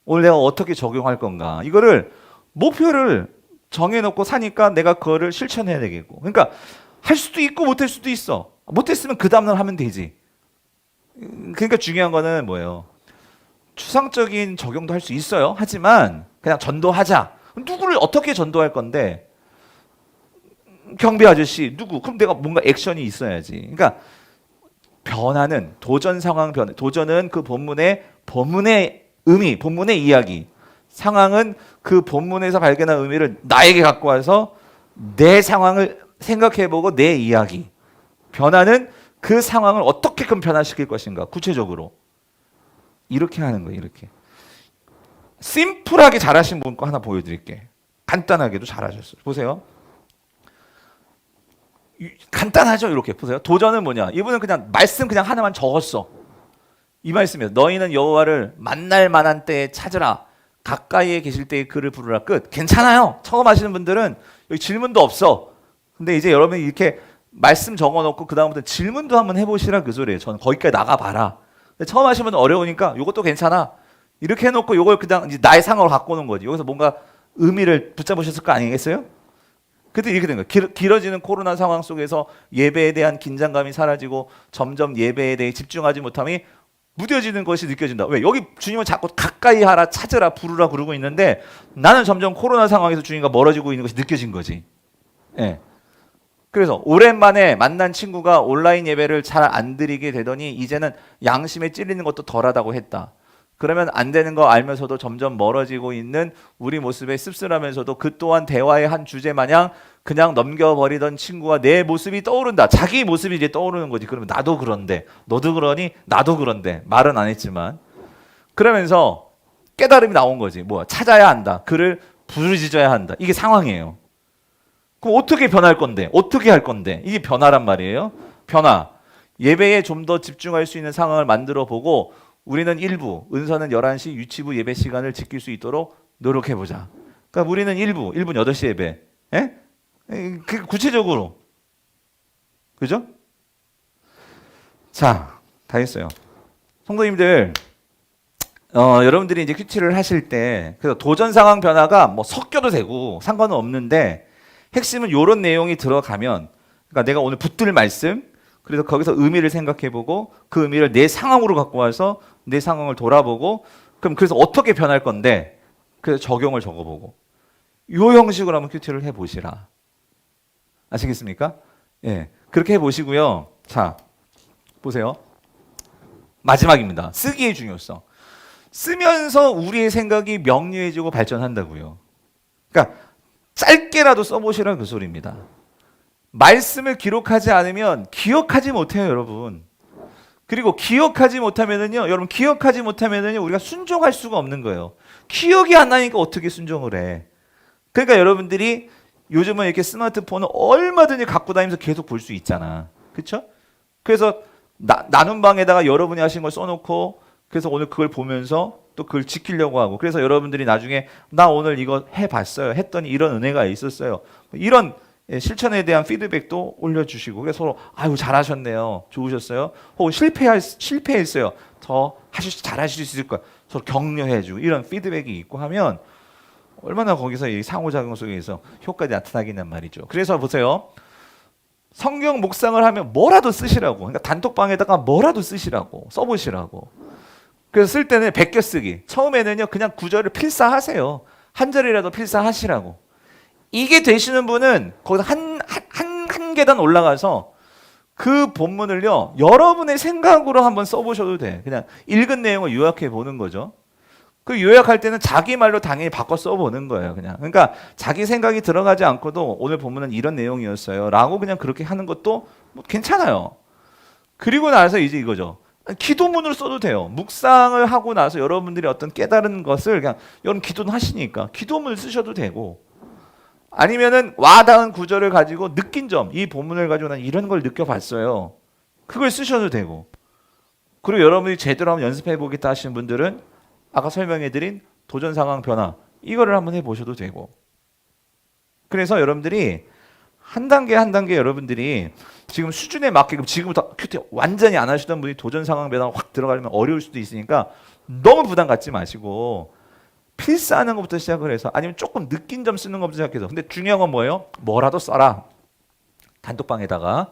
오늘 내가 어떻게 적용할 건가? 이거를 목표를 정해놓고 사니까 내가 그거를 실천해야 되겠고. 그러니까 할 수도 있고 못할 수도 있어. 못했으면 그 다음날 하면 되지. 그러니까 중요한 거는 뭐예요? 추상적인 적용도 할 수 있어요. 하지만 그냥 전도하자. 누구를 어떻게 전도할 건데? 경비 아저씨 누구? 그럼 내가 뭔가 액션이 있어야지. 그러니까 변화는 도전 상황 변화. 도전은 그 본문의 의미, 본문의 이야기. 상황은 그 본문에서 발견한 의미를 나에게 갖고 와서 내 상황을 생각해보고 내 이야기. 변화는 그 상황을 어떻게끔 변화시킬 것인가. 구체적으로. 이렇게 하는 거예요. 이렇게. 심플하게 잘하신 분 거 하나 보여드릴게. 간단하게도 잘하셨어요. 보세요. 간단하죠? 이렇게 보세요. 도전은 뭐냐? 이분은 그냥 말씀 그냥 하나만 적었어. 이 말씀이에요. 너희는 여호와를 만날 만한 때에 찾으라. 가까이에 계실 때에 그를 부르라. 끝. 괜찮아요. 처음 하시는 분들은 여기 질문도 없어. 근데 이제 여러분이 이렇게 말씀 적어놓고 그 다음부터 질문도 한번 해보시라 그 소리예요. 저는 거기까지 나가봐라. 근데 처음 하시는 분은 어려우니까 이것도 괜찮아. 이렇게 해놓고 이걸 그냥 이제 나의 상황을 갖고 오는 거지. 여기서 뭔가 의미를 붙잡으셨을 거 아니겠어요? 그때 이렇게 된 거예요. 길어지는 코로나 상황 속에서 예배에 대한 긴장감이 사라지고 점점 예배에 대해 집중하지 못함이 무뎌지는 것이 느껴진다. 왜? 여기 주님은 자꾸 가까이 하라, 찾으라, 부르라 그러고 있는데 나는 점점 코로나 상황에서 주님과 멀어지고 있는 것이 느껴진 거지. 예. 그래서 오랜만에 만난 친구가 온라인 예배를 잘 안 드리게 되더니 이제는 양심에 찔리는 것도 덜하다고 했다. 그러면 안 되는 거 알면서도 점점 멀어지고 있는 우리 모습에 씁쓸하면서도 그 또한 대화의 한 주제 마냥 그냥 넘겨버리던 친구와 내 모습이 떠오른다. 자기 모습이 이제 떠오르는 거지. 그러면 나도 그런데, 너도 그러니 나도 그런데. 말은 안 했지만. 그러면서 깨달음이 나온 거지. 뭐야? 찾아야 한다. 그를 부르짖어야 한다. 이게 상황이에요. 그럼 어떻게 변할 건데? 어떻게 할 건데? 이게 변화란 말이에요. 변화. 예배에 좀 더 집중할 수 있는 상황을 만들어 보고 우리는 일부, 은서는 11시 유치부 예배 시간을 지킬 수 있도록 노력해보자. 그러니까 우리는 일부 8시 예배. 예? 그 구체적으로. 그죠? 자, 다 했어요. 성도님들, 여러분들이 이제 큐티를 하실 때, 그래서 도전 상황 변화가 뭐 섞여도 되고 상관은 없는데, 핵심은 이런 내용이 들어가면, 그러니까 내가 오늘 붙들 말씀, 그래서 거기서 의미를 생각해보고 그 의미를 내 상황으로 갖고 와서 내 상황을 돌아보고 그럼 그래서 어떻게 변할 건데 그래서 적용을 적어보고 이 형식으로 한번 큐티를 해보시라. 아시겠습니까? 예, 그렇게 해보시고요. 자, 보세요. 마지막입니다. 쓰기의 중요성. 쓰면서 우리의 생각이 명료해지고 발전한다고요. 그러니까 짧게라도 써보시라는 그 소리입니다. 말씀을 기록하지 않으면 기억하지 못해요, 여러분. 그리고 기억하지 못하면은요, 여러분 기억하지 못하면은요, 우리가 순종할 수가 없는 거예요. 기억이 안 나니까 어떻게 순종을 해? 그러니까 여러분들이 요즘은 이렇게 스마트폰을 얼마든지 갖고 다니면서 계속 볼 수 있잖아, 그렇죠? 그래서 나눔 방에다가 여러분이 하신 걸 써놓고, 그래서 오늘 그걸 보면서 또 그걸 지키려고 하고, 그래서 여러분들이 나중에 나 오늘 이거 해봤어요, 했더니 이런 은혜가 있었어요, 이런 실천에 대한 피드백도 올려주시고, 그래서 서로 아유 잘하셨네요, 좋으셨어요, 혹은 실패했어요, 더 잘하실 수 있을 거야, 서로 격려해주고 이런 피드백이 있고 하면 얼마나 거기서 이 상호작용 속에서 효과가 나타나겠냔 말이죠. 그래서 보세요. 성경 묵상을 하면 뭐라도 쓰시라고. 그러니까 단톡방에다가 뭐라도 쓰시라고. 써보시라고. 그래서 쓸 때는 베껴 쓰기. 처음에는요 그냥 구절을 필사하세요. 한 절이라도 필사하시라고. 이게 되시는 분은 거기서 한 계단 올라가서 그 본문을요 여러분의 생각으로 한번 써보셔도 돼. 그냥 읽은 내용을 요약해 보는 거죠. 그 요약할 때는 자기 말로 당연히 바꿔 써보는 거예요. 그냥 그러니까 자기 생각이 들어가지 않고도 오늘 본문은 이런 내용이었어요 라고 그냥 그렇게 하는 것도 뭐 괜찮아요. 그리고 나서 이제 이거죠. 기도문을 써도 돼요. 묵상을 하고 나서 여러분들이 어떤 깨달은 것을 그냥 여러분 기도는 하시니까 기도문을 쓰셔도 되고, 아니면은 와닿은 구절을 가지고 느낀 점, 이 본문을 가지고 난 이런 걸 느껴봤어요. 그걸 쓰셔도 되고, 그리고 여러분이 제대로 한번 연습해 보겠다 하시는 분들은 아까 설명해드린 도전 상황 변화 이거를 한번 해보셔도 되고. 그래서 여러분들이 한 단계 한 단계 여러분들이 지금 수준에 맞게 지금부터 큐티 완전히 안 하시던 분이 도전 상황 변화 확 들어가려면 어려울 수도 있으니까 너무 부담 갖지 마시고 필사하는 것부터 시작을 해서, 아니면 조금 느낀 점 쓰는 것부터 시작해서. 근데 중요한 건 뭐예요? 뭐라도 써라. 단톡방에다가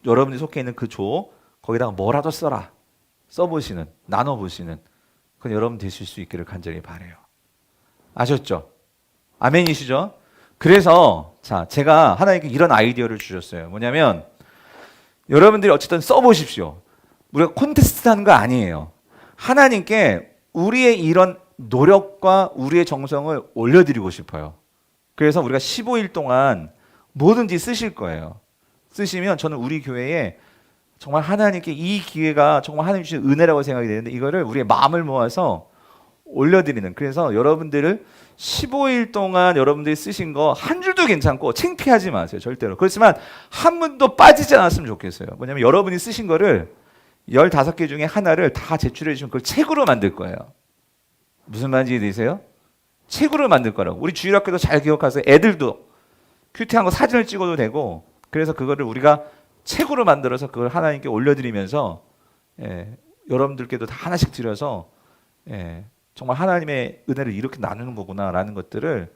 여러분이 속해 있는 그 조 거기다가 뭐라도 써라. 써보시는, 나눠보시는 그건 여러분 되실 수 있기를 간절히 바라요. 아셨죠? 아멘이시죠? 그래서 자, 제가 하나님께 이런 아이디어를 주셨어요. 뭐냐면 여러분들이 어쨌든 써보십시오. 우리가 콘테스트 하는 거 아니에요. 하나님께 우리의 이런 노력과 우리의 정성을 올려드리고 싶어요. 그래서 우리가 15일 동안 뭐든지 쓰실 거예요. 쓰시면 저는 우리 교회에 정말 하나님께 이 기회가 정말 하나님 주신 은혜라고 생각이 되는데 이거를 우리의 마음을 모아서 올려드리는, 그래서 여러분들을 15일 동안 여러분들이 쓰신 거 한 줄도 괜찮고 창피하지 마세요. 절대로. 그렇지만 한 분도 빠지지 않았으면 좋겠어요. 뭐냐면 여러분이 쓰신 거를 15개 중에 하나를 다 제출해 주시면 그걸 책으로 만들 거예요. 무슨 말인지 이해되세요? 책으로 만들 거라고. 우리 주일학교도 잘 기억하세요. 애들도 큐티한 거 사진을 찍어도 되고, 그래서 그거를 우리가 책으로 만들어서 그걸 하나님께 올려드리면서 여러분들께도 다 하나씩 드려서 정말 하나님의 은혜를 이렇게 나누는 거구나라는 것들을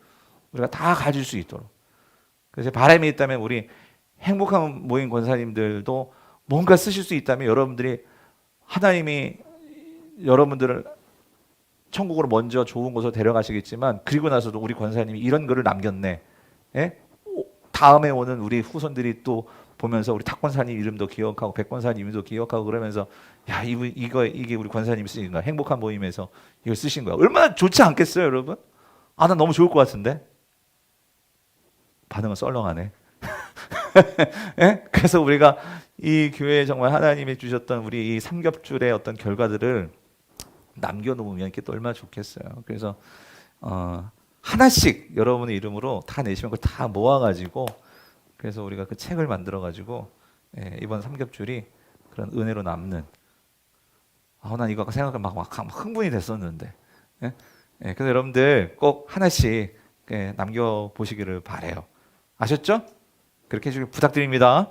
우리가 다 가질 수 있도록. 그래서 바람이 있다면 우리 행복한 모임 권사님들도 뭔가 쓰실 수 있다면 여러분들이 하나님이 여러분들을 천국으로 먼저 좋은 곳으로 데려가시겠지만 그리고 나서도 우리 권사님이 이런 글을 남겼네. 다음에 오는 우리 후손들이 또 보면서 우리 탁 권사님 이름도 기억하고 백 권사님 이름도 기억하고 그러면서 야 이게 우리 권사님이 쓰신 거야. 행복한 모임에서 이걸 쓰신 거야. 얼마나 좋지 않겠어요, 여러분? 아, 난 너무 좋을 것 같은데. 반응은 썰렁하네. 예? 그래서 우리가 이 교회에 정말 하나님이 주셨던 우리 이 삼겹줄의 어떤 결과들을 남겨놓으면 이게 또 얼마나 좋겠어요. 그래서 하나씩 여러분의 이름으로 다 내시면 그걸 다 모아가지고, 그래서 우리가 그 책을 만들어가지고 이번 삼겹줄이 그런 은혜로 남는. 난 이거 아까 생각하면 막 흥분이 됐었는데. 그래서 여러분들 꼭 하나씩 남겨보시기를 바래요. 아셨죠? 그렇게 해주길 부탁드립니다.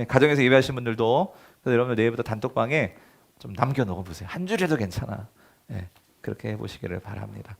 가정에서 예배하시는 분들도 그래서 여러분들 내일부터 단톡방에 좀 남겨놓아 보세요. 한 줄이라도 괜찮아. 그렇게 해보시기를 바랍니다.